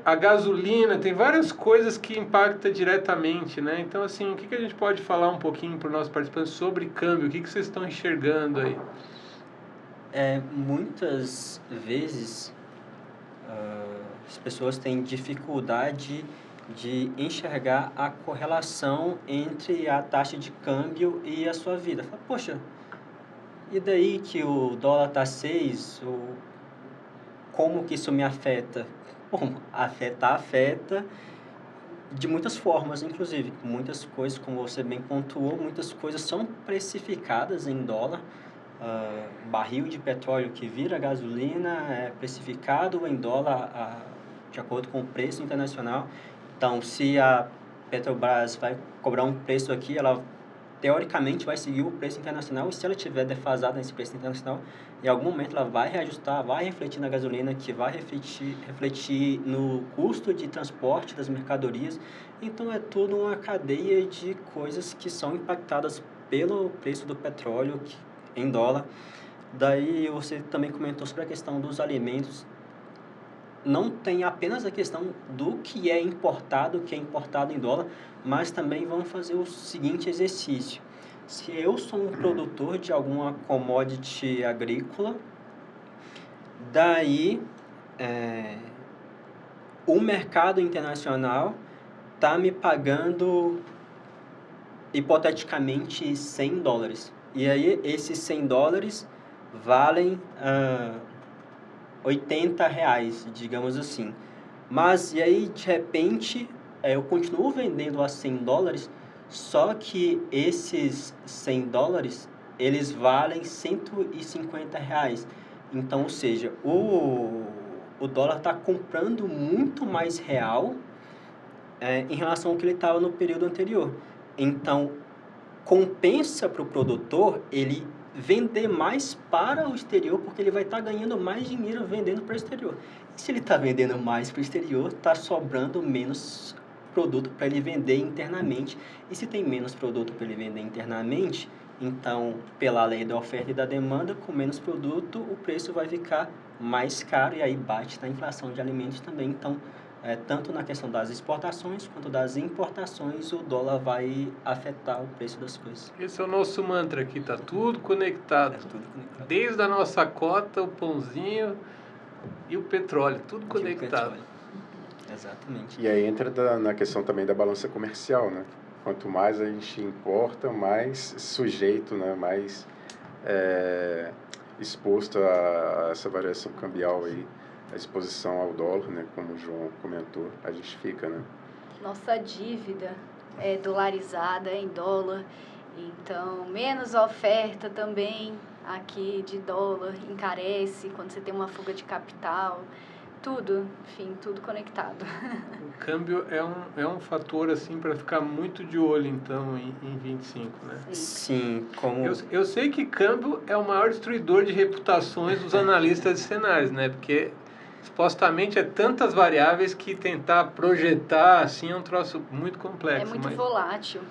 A gasolina, tem várias coisas que impactam diretamente, né? Então, assim, o que a gente pode falar um pouquinho para os nossos participantes sobre câmbio? O que vocês estão enxergando aí? Muitas vezes as pessoas têm dificuldade de enxergar a correlação entre a taxa de câmbio e a sua vida. Fala, poxa, e daí que o dólar está 6, como que isso me afeta? Bom, afeta de muitas formas, inclusive. Muitas coisas, como você bem pontuou, muitas coisas são precificadas em dólar. Barril de petróleo que vira gasolina é precificado em dólar de acordo com o preço internacional. Então, se a Petrobras vai cobrar um preço aqui, ela teoricamente vai seguir o preço internacional, e se ela estiver defasada nesse preço internacional, em algum momento ela vai reajustar, vai refletir na gasolina, que vai refletir no custo de transporte das mercadorias. Então é tudo uma cadeia de coisas que são impactadas pelo preço do petróleo em dólar. Daí você também comentou sobre a questão dos alimentos. Não tem apenas a questão do que é importado em dólar, mas também vamos fazer o seguinte exercício. Se eu sou um produtor de alguma commodity agrícola, daí o mercado internacional está me pagando hipoteticamente $100. E aí esses $100 valem R$80, digamos assim. Mas, e aí, de repente, eu continuo vendendo a $100, só que esses $100, eles valem R$150. Então, ou seja, o dólar está comprando muito mais real em relação ao que ele estava no período anterior. Então, compensa para o produtor ele vender mais para o exterior, porque ele vai estar ganhando mais dinheiro vendendo para o exterior. E se ele está vendendo mais para o exterior, está sobrando menos produto para ele vender internamente. E se tem menos produto para ele vender internamente, então, pela lei da oferta e da demanda, com menos produto, o preço vai ficar mais caro, e aí bate na inflação de alimentos também. Então, tanto na questão das exportações quanto das importações, o dólar vai afetar o preço das coisas. Esse é o nosso mantra aqui, tá tudo conectado. Tudo conectado. Desde a nossa cota, o pãozinho, e o petróleo, tudo de conectado. petróleo. Exatamente. E aí entra na questão também da balança comercial, né? Quanto mais a gente importa, mais sujeito, né? Mais exposto a essa variação cambial aí, a exposição ao dólar, né? Como o João comentou, a gente fica, né? Nossa dívida é dolarizada, é em dólar, então menos oferta também aqui de dólar encarece quando você tem uma fuga de capital, tudo, enfim, tudo conectado. O câmbio é um fator assim para ficar muito de olho então em 25, né? Sim, como... Eu sei que câmbio é o maior destruidor de reputações dos analistas de cenários, né? Porque supostamente é tantas variáveis que tentar projetar assim é um troço muito complexo. É muito volátil.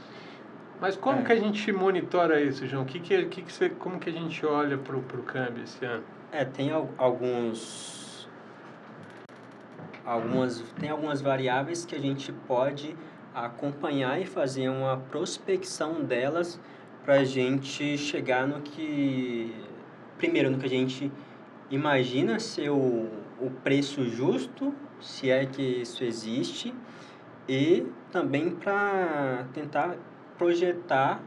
Mas como que a gente monitora isso, João? Como que a gente olha para o câmbio esse ano? Tem algumas variáveis que a gente pode acompanhar e fazer uma prospecção delas para a gente chegar primeiro, no que a gente imagina ser o preço justo, se é que isso existe, e também para tentar projetar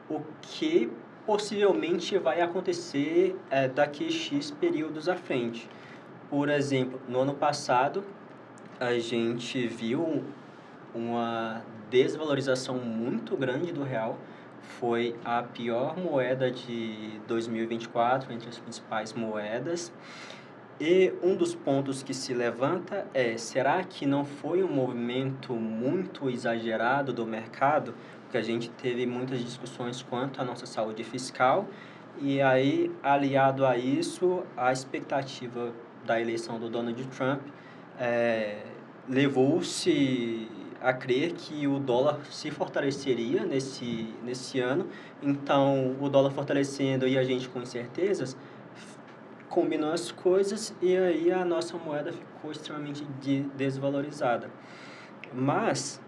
o que possivelmente vai acontecer daqui X períodos à frente. Por exemplo, no ano passado, a gente viu uma desvalorização muito grande do real. Foi a pior moeda de 2024 entre as principais moedas. E um dos pontos que se levanta será que não foi um movimento muito exagerado do mercado? Porque a gente teve muitas discussões quanto à nossa saúde fiscal, e aí, aliado a isso, a expectativa da eleição do Donald Trump levou-se a crer que o dólar se fortaleceria nesse ano. Então, o dólar fortalecendo e a gente com incertezas, combinou as coisas e aí a nossa moeda ficou extremamente desvalorizada. Mas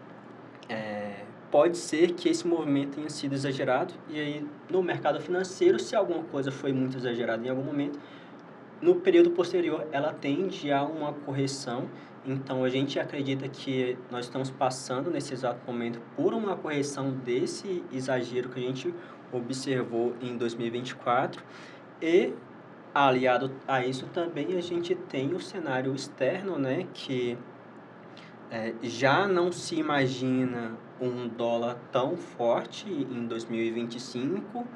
pode ser que esse movimento tenha sido exagerado, e aí no mercado financeiro, se alguma coisa foi muito exagerada em algum momento, no período posterior ela tende a uma correção. Então a gente acredita que nós estamos passando nesse exato momento por uma correção desse exagero que a gente observou em 2024, e aliado a isso também a gente tem o cenário externo, né, que já não se imagina um dólar tão forte em 2025,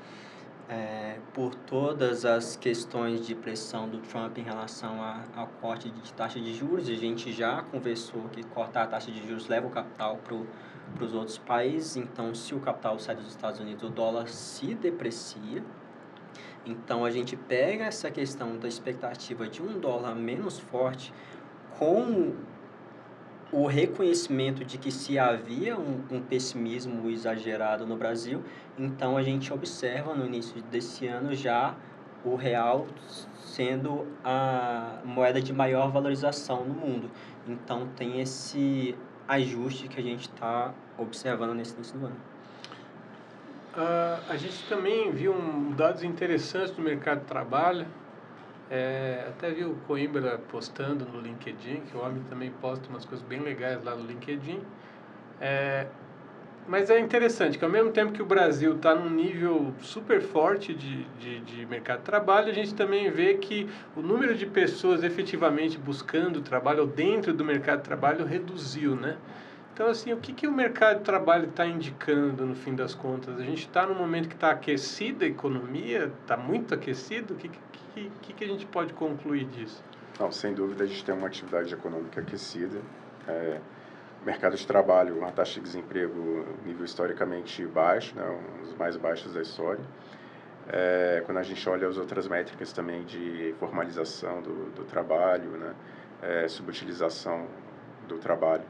por todas as questões de pressão do Trump em relação ao corte de taxa de juros. A gente já conversou que cortar a taxa de juros leva o capital para os outros países, então se o capital sai dos Estados Unidos, o dólar se deprecia. Então, a gente pega essa questão da expectativa de um dólar menos forte com o reconhecimento de que se havia um pessimismo exagerado no Brasil, então a gente observa no início desse ano já o real sendo a moeda de maior valorização no mundo. Então, tem esse ajuste que a gente está observando nesse início do ano. A gente também viu dados interessantes do mercado de trabalho. Até vi o Coimbra postando no LinkedIn, que o homem também posta umas coisas bem legais lá no LinkedIn. Mas é interessante que ao mesmo tempo que o Brasil está num nível super forte de mercado de trabalho, a gente também vê que o número de pessoas efetivamente buscando trabalho ou dentro do mercado de trabalho reduziu, né? Então, assim, o que o mercado de trabalho está indicando, no fim das contas? A gente está num momento que está aquecida a economia, está muito aquecido? O que a gente pode concluir disso? Não, sem dúvida, a gente tem uma atividade econômica aquecida. O mercado de trabalho, uma taxa de desemprego nível historicamente baixo, né, um dos mais baixos da história. Quando a gente olha as outras métricas também de formalização do trabalho, né, subutilização do trabalho,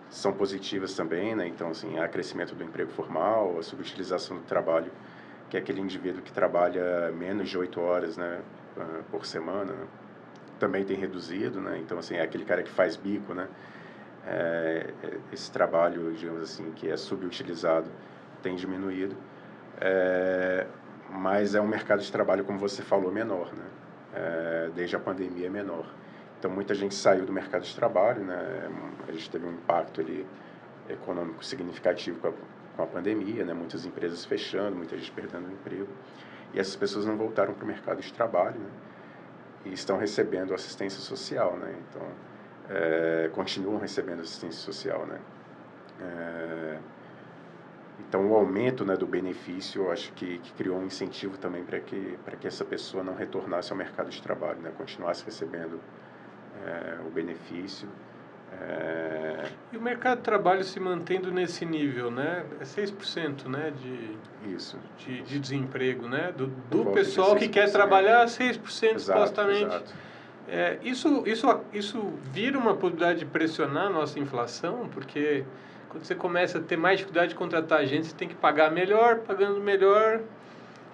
são positivas também, né? Então, assim, há crescimento do emprego formal, a subutilização do trabalho, que é aquele indivíduo que trabalha menos de 8 horas, né, por semana, né? Também tem reduzido, né? Então, assim, é aquele cara que faz bico, né? Esse trabalho, digamos assim, que é subutilizado, tem diminuído. Mas é um mercado de trabalho, como você falou, menor, né? Desde a pandemia é menor. Então, muita gente saiu do mercado de trabalho, né? A gente teve um impacto ali econômico significativo com a pandemia, né? Muitas empresas fechando, muita gente perdendo o emprego. E essas pessoas não voltaram para o mercado de trabalho, né? E estão recebendo assistência social, né? Então, continuam recebendo assistência social, né? Então, o aumento, né, do benefício, eu acho que criou um incentivo também para que essa pessoa não retornasse ao mercado de trabalho, né? Continuasse recebendo o benefício. E o mercado de trabalho se mantendo nesse nível, né? É 6%, né, de desemprego, né? Do pessoal que quer trabalhar, 6% supostamente. Exato. Isso vira uma possibilidade de pressionar a nossa inflação, porque quando você começa a ter mais dificuldade de contratar gente, você tem que pagar melhor, pagando melhor,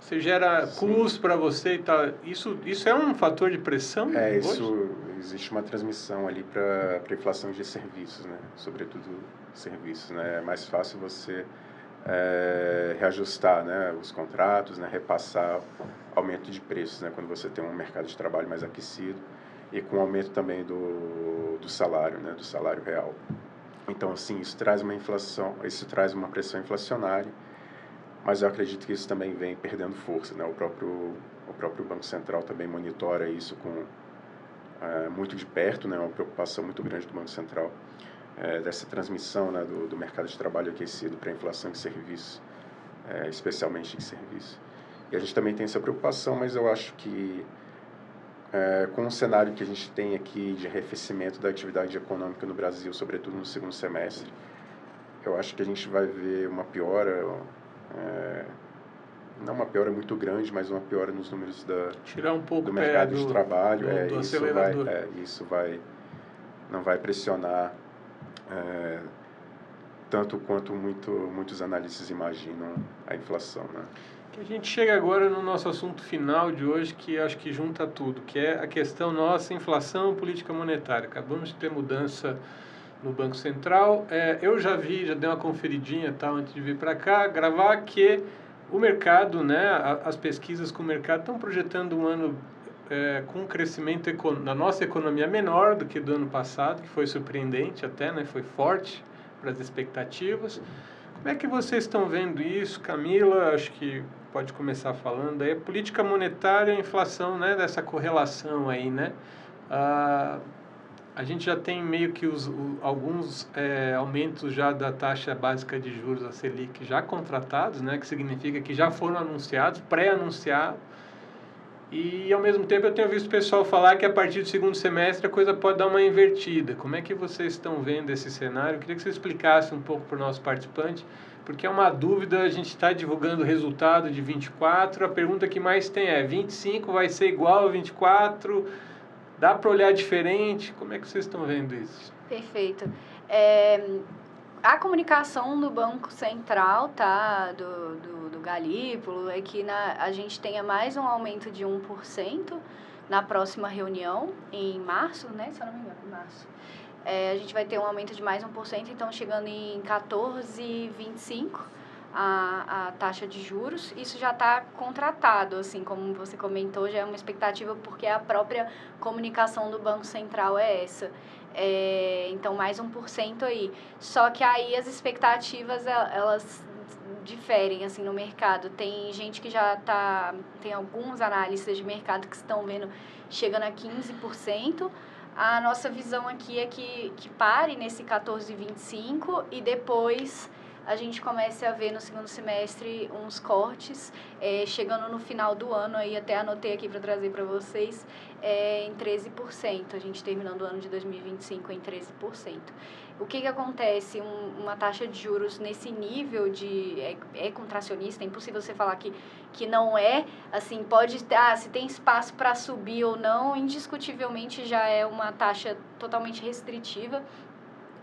você gera custo para você e tal. Isso é um fator de pressão hoje? Existe uma transmissão ali para a inflação de serviços, né? Sobretudo serviços, né? É mais fácil você reajustar, né, os contratos, né, repassar aumento de preços, né, quando você tem um mercado de trabalho mais aquecido e com aumento também do salário, né, do salário real. Então, assim, isso traz uma inflação, isso traz uma pressão inflacionária, mas eu acredito que isso também vem perdendo força, né? O próprio Banco Central também monitora isso muito de perto, né? Uma preocupação muito grande do Banco Central dessa transmissão, né, do mercado de trabalho aquecido para a inflação de serviços, especialmente de serviços. E a gente também tem essa preocupação, mas eu acho que com o cenário que a gente tem aqui de arrefecimento da atividade econômica no Brasil, sobretudo no segundo semestre, eu acho que a gente vai ver uma piora, não uma piora muito grande, mas uma piora nos números tirar um pouco do mercado de trabalho. Do acelerador. Isso não vai pressionar tanto quanto muitos analistas imaginam a inflação, né? A gente chega agora no nosso assunto final de hoje, que acho que junta tudo, que é a questão nossa, inflação, política monetária. Acabamos de ter mudança no Banco Central. Eu já dei uma conferidinha antes de vir para cá, gravar, que o mercado, né, as pesquisas com o mercado estão projetando um ano com um crescimento na nossa economia menor do que do ano passado, que foi surpreendente até, né, foi forte para as expectativas. Como é que vocês estão vendo isso, Camila? Acho que pode começar falando aí. A política monetária e a inflação, né, dessa correlação aí, né? A gente já tem meio que alguns aumentos já da taxa básica de juros, a Selic, já contratados, né, que significa que já foram anunciados, pré-anunciados. E, ao mesmo tempo, eu tenho visto o pessoal falar que a partir do segundo semestre a coisa pode dar uma invertida. Como é que vocês estão vendo esse cenário? Eu queria que você explicasse um pouco para o nosso participante, porque é uma dúvida, a gente está divulgando o resultado de 24, a pergunta que mais tem é, 25 vai ser igual a 24? Dá para olhar diferente? Como é que vocês estão vendo isso? Perfeito. A comunicação do Banco Central, tá, do Galípolo, é que a gente tenha mais um aumento de 1% na próxima reunião, em março, né? Se eu não me engano, em março. A gente vai ter um aumento de mais 1%, então chegando em 14,25% a taxa de juros. Isso já está contratado, assim, como você comentou, já é uma expectativa, porque a própria comunicação do Banco Central é essa. Então, mais 1% aí. Só que aí as expectativas, elas diferem, assim, no mercado. Tem gente que já está... Tem alguns analistas de mercado que estão vendo chegando a 15%. A nossa visão aqui é que pare nesse 14,25% e depois a gente comece a ver no segundo semestre uns cortes, chegando no final do ano, aí até anotei aqui para trazer para vocês, em 13%, a gente terminando o ano de 2025 em 13%. O que acontece? Uma taxa de juros nesse nível é contracionista, é impossível você falar que não é, assim, pode, se tem espaço para subir ou não, indiscutivelmente já é uma taxa totalmente restritiva.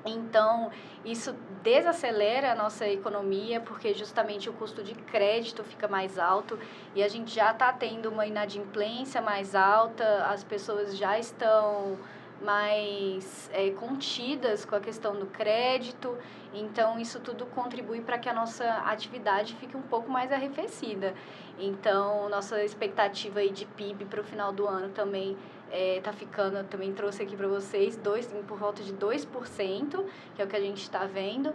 Então, isso desacelera a nossa economia, porque justamente o custo de crédito fica mais alto e a gente já está tendo uma inadimplência mais alta, as pessoas já estão mais contidas com a questão do crédito, então isso tudo contribui para que a nossa atividade fique um pouco mais arrefecida. Então, nossa expectativa aí de PIB para o final do ano também tá ficando, eu também trouxe aqui para vocês, por volta de 2%, que é o que a gente está vendo.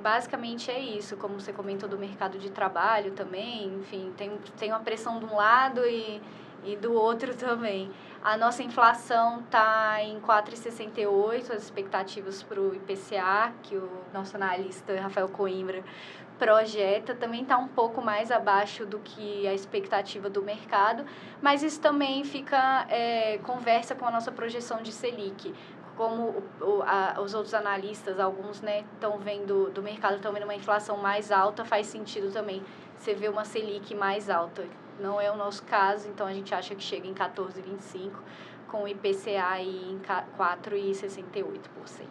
Basicamente é isso, como você comentou do mercado de trabalho também, enfim, tem uma pressão de um lado e do outro também. A nossa inflação está em 4,68, as expectativas para o IPCA, que o nosso analista Rafael Coimbra projeta, também está um pouco mais abaixo do que a expectativa do mercado, mas isso também conversa com a nossa projeção de Selic. Como os outros analistas, alguns estão vendo, do mercado estão vendo uma inflação mais alta, faz sentido também você ver uma Selic mais alta. Não é o nosso caso, então a gente acha que chega em 14,25, com o IPCA em 4,68%.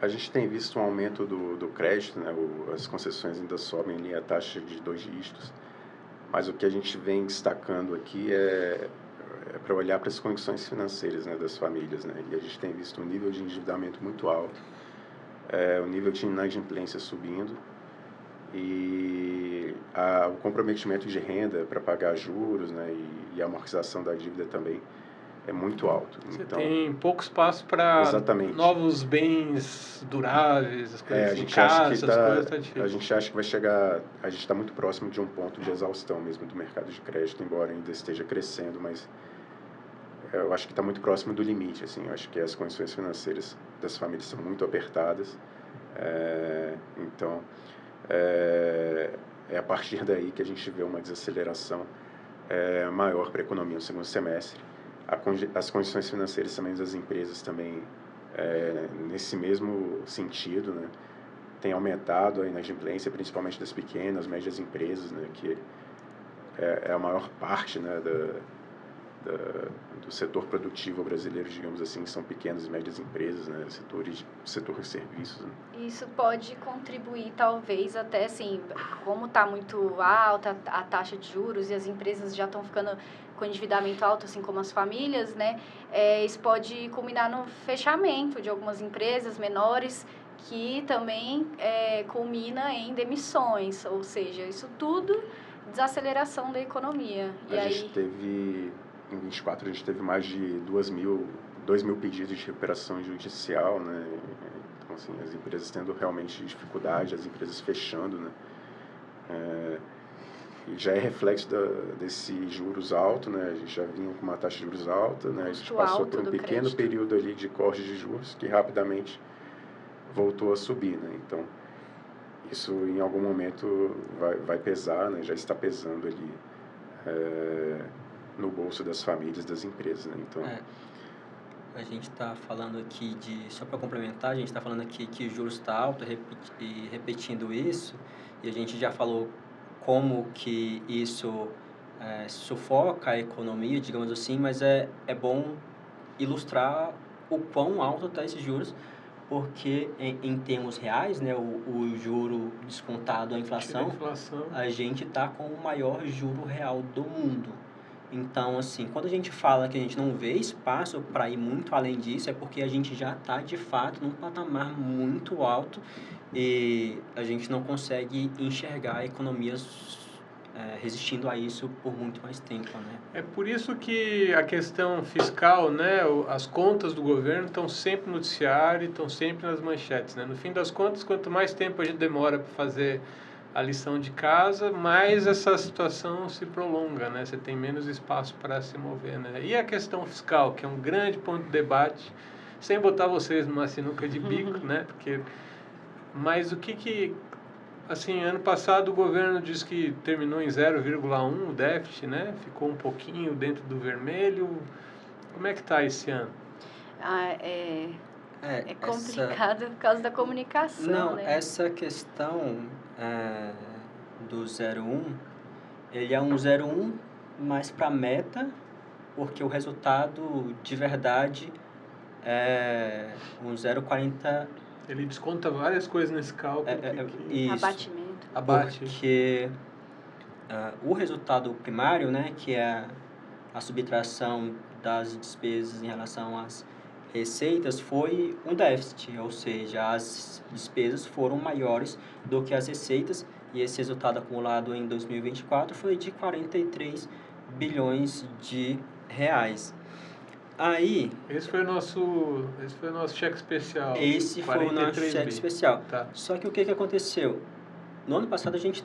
A gente tem visto um aumento do crédito, né? As concessões ainda sobem ali a taxa de 2 dígitos, mas o que a gente vem destacando aqui é para olhar para as condições financeiras, né, das famílias, né? E a gente tem visto um nível de endividamento muito alto, o nível de inadimplência subindo, e o comprometimento de renda para pagar juros, né, e a amortização da dívida também é muito alto. Você então, tem pouco espaço para novos bens duráveis, as coisas assim, a gente acha que vai chegar, a gente está muito próximo de um ponto de exaustão mesmo do mercado de crédito, embora ainda esteja crescendo, mas eu acho que está muito próximo do limite, assim. Eu acho que as condições financeiras das famílias são muito apertadas, então é a partir daí que a gente vê uma desaceleração maior para a economia no segundo semestre. As condições financeiras também das empresas também, nesse mesmo sentido, né, tem aumentado a inadimplência, principalmente das pequenas, médias empresas, né, que é a maior parte, né, do setor produtivo brasileiro, digamos assim, são pequenas e médias empresas, né, setor de serviços. Né. Isso pode contribuir, talvez, até assim, como está muito alta a taxa de juros e as empresas já estão ficando com endividamento alto, assim como as famílias, né, isso pode culminar no fechamento de algumas empresas menores, que também culmina em demissões, ou seja, isso tudo desaceleração da economia. Em 24, a gente teve mais de 2 mil pedidos de recuperação judicial, né? Então, assim, as empresas tendo realmente dificuldade, as empresas fechando, né? E já é reflexo desses juros altos, né? A gente já vinha com uma taxa de juros alta, né? A gente passou por um pequeno período ali de corte de juros que rapidamente voltou a subir, né? Então, isso em algum momento vai pesar, né? Já está pesando ali no bolso das famílias, das empresas, né? Então, a gente está falando aqui só para complementar, a gente está falando aqui que o juros está alto e repetindo isso, e a gente já falou como que isso sufoca a economia, digamos assim, mas é bom ilustrar o quão alto está esses juros, porque em termos reais, né, o juro descontado, a inflação, a gente está com o maior juro real do mundo. Então, assim, quando a gente fala que a gente não vê espaço para ir muito além disso, é porque a gente já está, de fato, num patamar muito alto e a gente não consegue enxergar economias resistindo a isso por muito mais tempo, né? É por isso que a questão fiscal, né, as contas do governo estão sempre no noticiário e estão sempre nas manchetes, né? No fim das contas, quanto mais tempo a gente demora para fazer a lição de casa, mais essa situação se prolonga, né? Você tem menos espaço para se mover, né? E a questão fiscal, que é um grande ponto de debate, sem botar vocês numa sinuca de bico, né? Mas o que assim, ano passado o governo disse que terminou em 0,1 o déficit, né? Ficou um pouquinho dentro do vermelho. Como é que está esse ano? É complicado por causa da comunicação, né? Essa questão do 0,1, ele é um 0,1 mais para meta, porque o resultado de verdade é um 0,40. Ele desconta várias coisas nesse cálculo. Isso. Abatimento. Abate. Porque o resultado primário, né, que é a subtração das despesas em relação às receitas, foi um déficit, ou seja, as despesas foram maiores do que as receitas, e esse resultado acumulado em 2024 foi de 43 bilhões de Aí, Esse foi o nosso cheque especial. esse foi o nosso 43 cheque bi. especial. Tá. Só que o que aconteceu? No ano passado a gente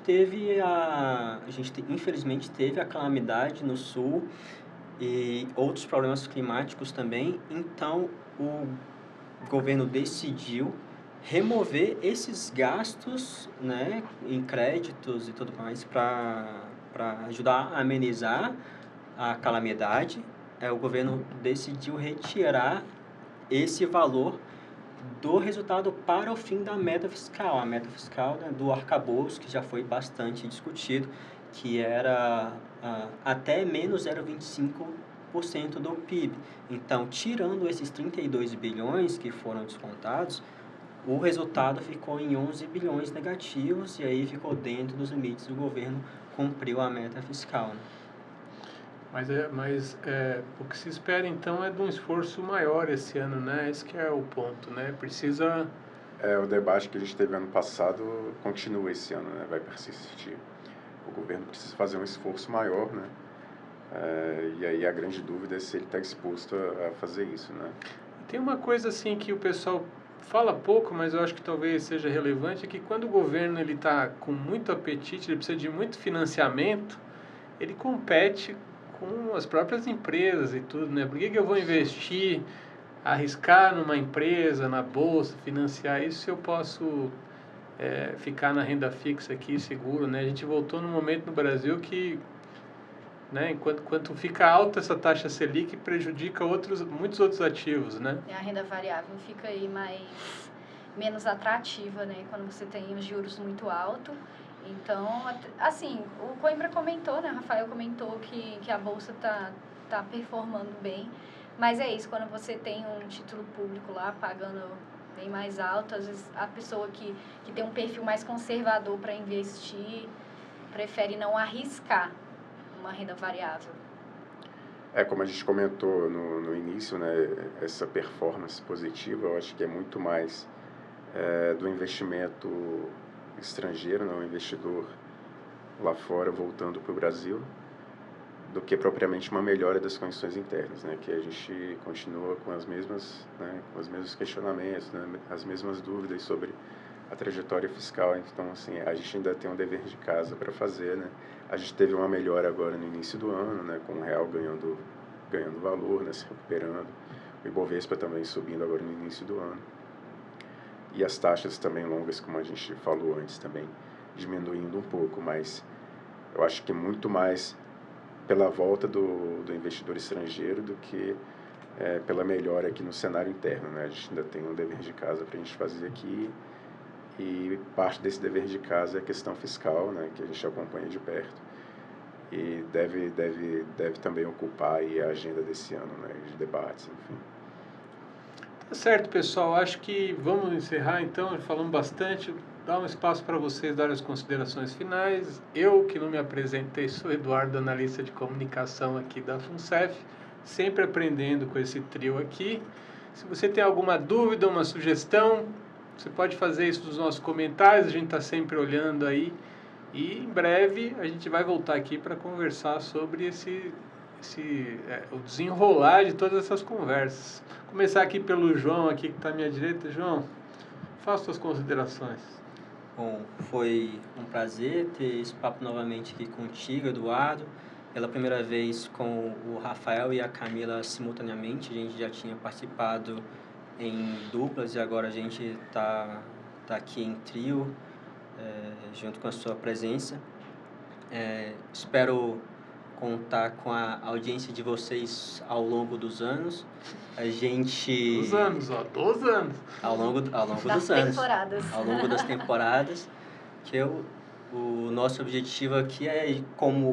infelizmente teve a calamidade no sul e outros problemas climáticos também. Então o governo decidiu remover esses gastos, né, em créditos e tudo mais para ajudar a amenizar a calamidade. O governo decidiu retirar esse valor do resultado para o fim da meta fiscal. A meta fiscal, né, do arcabouço, que já foi bastante discutido, que era até menos 0,25% do PIB. Então, tirando esses 32 bilhões que foram descontados, o resultado ficou em 11 bilhões negativos e aí ficou dentro dos limites do governo, cumpriu a meta fiscal. Né? Mas o que se espera então é de um esforço maior esse ano, né? Esse que é o ponto, né? Precisa... O debate que a gente teve ano passado continua esse ano, né? Vai persistir. O governo precisa fazer um esforço maior, né? E aí a grande dúvida é se ele está disposto a fazer isso, né? Tem uma coisa assim que o pessoal fala pouco, mas eu acho que talvez seja relevante, é que quando o governo ele está com muito apetite, ele precisa de muito financiamento, ele compete com as próprias empresas e tudo, né? Por que eu vou investir, arriscar numa empresa, na bolsa, financiar isso se eu posso ficar na renda fixa aqui, seguro, né? A gente voltou num momento no Brasil que, né, enquanto fica alta essa taxa Selic, prejudica muitos outros ativos, né? A renda variável fica aí menos atrativa, né? Quando você tem os juros muito altos. Então, assim, o Coimbra comentou, né? O Rafael comentou que a Bolsa tá performando bem. Mas é isso, quando você tem um título público lá pagando bem mais alto, às vezes a pessoa que tem um perfil mais conservador para investir prefere não arriscar uma renda variável. Como a gente comentou no início, né? Essa performance positiva, eu acho que é muito mais do investimento estrangeiro, né, o investidor lá fora voltando para o Brasil, do que propriamente uma melhora das condições internas, né, que a gente continua com as mesmas, né, com os mesmos questionamentos, né, as mesmas dúvidas sobre a trajetória fiscal. Então, assim, a gente ainda tem um dever de casa para fazer, né. A gente teve uma melhora agora no início do ano, né, com o real ganhando valor, né, se recuperando, o Ibovespa também subindo agora no início do ano. E as taxas também longas, como a gente falou antes, também diminuindo um pouco, mas eu acho que muito mais pela volta do investidor estrangeiro do que pela melhora aqui no cenário interno, né? A gente ainda tem um dever de casa para a gente fazer aqui e parte desse dever de casa é a questão fiscal, né? Que a gente acompanha de perto e deve também ocupar aí a agenda desse ano, né? De debates, enfim. Tá certo, pessoal. Acho que vamos encerrar, então. Falamos bastante. Dá um espaço para vocês darem as considerações finais. Eu, que não me apresentei, sou Eduardo, analista de comunicação aqui da FUNCEF, sempre aprendendo com esse trio aqui. Se você tem alguma dúvida, uma sugestão, você pode fazer isso nos nossos comentários. A gente está sempre olhando aí. E em breve a gente vai voltar aqui para conversar sobre o desenrolar de todas essas conversas. Começar aqui pelo João, aqui que está à minha direita. João, faça suas considerações. Bom, foi um prazer ter esse papo novamente aqui contigo, Eduardo. Pela primeira vez com o Rafael e a Camila simultaneamente. A gente já tinha participado em duplas e agora a gente tá aqui em trio, junto com a sua presença. Espero contar com a audiência de vocês ao longo dos anos. A gente... Dos anos, ó, 2 anos. Ao longo Das dos anos. temporadas. Ao longo das temporadas. Que o nosso objetivo aqui é, como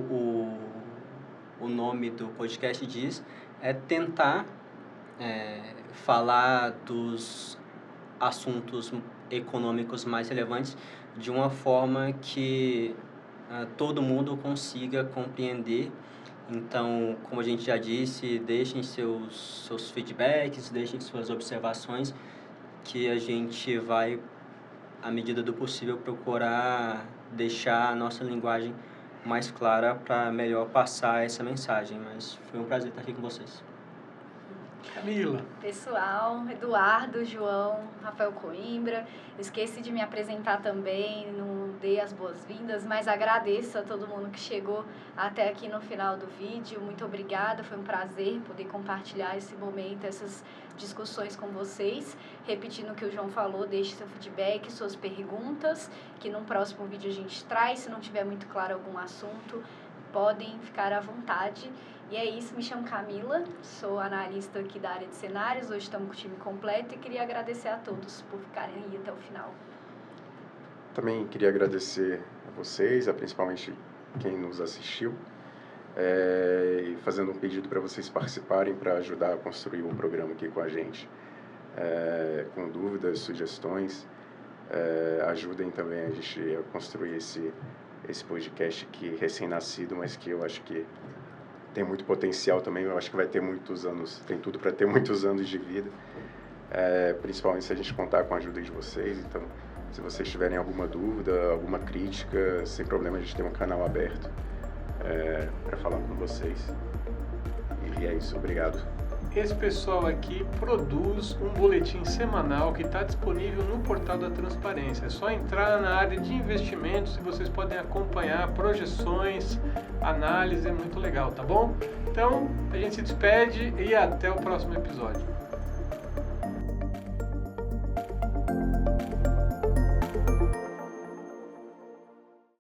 o nome do podcast diz, é tentar falar dos assuntos econômicos mais relevantes de uma forma que todo mundo consiga compreender. Então, como a gente já disse, deixem seus feedbacks, deixem suas observações, que a gente vai, à medida do possível, procurar deixar a nossa linguagem mais clara para melhor passar essa mensagem. Mas foi um prazer estar aqui com vocês. Camila. Pessoal, Eduardo, João, Rafael Coimbra, esqueci de me apresentar também, não dei as boas-vindas, mas agradeço a todo mundo que chegou até aqui no final do vídeo. Muito obrigada, foi um prazer poder compartilhar esse momento, essas discussões com vocês. Repetindo o que o João falou, deixe seu feedback, suas perguntas, que num próximo vídeo a gente traz. Se não tiver muito claro algum assunto, podem ficar à vontade. E é isso, me chamo Camila, sou analista aqui da área de cenários, hoje estamos com o time completo e queria agradecer a todos por ficarem aí até o final. Também queria agradecer a vocês, principalmente quem nos assistiu, e fazendo um pedido para vocês participarem para ajudar a construir o programa aqui com a gente. Com dúvidas, sugestões, ajudem também a gente a construir esse podcast aqui recém-nascido, mas que eu acho que tem muito potencial também. Eu acho que vai ter muitos anos, tem tudo para ter muitos anos de vida, principalmente se a gente contar com a ajuda de vocês. Então, se vocês tiverem alguma dúvida, alguma crítica, sem problema, a gente tem um canal aberto para falar com vocês. E é isso, obrigado. Esse pessoal aqui produz um boletim semanal que está disponível no portal da Transparência. É só entrar na área de investimentos e vocês podem acompanhar projeções, análise, é muito legal, tá bom? Então, a gente se despede e até o próximo episódio.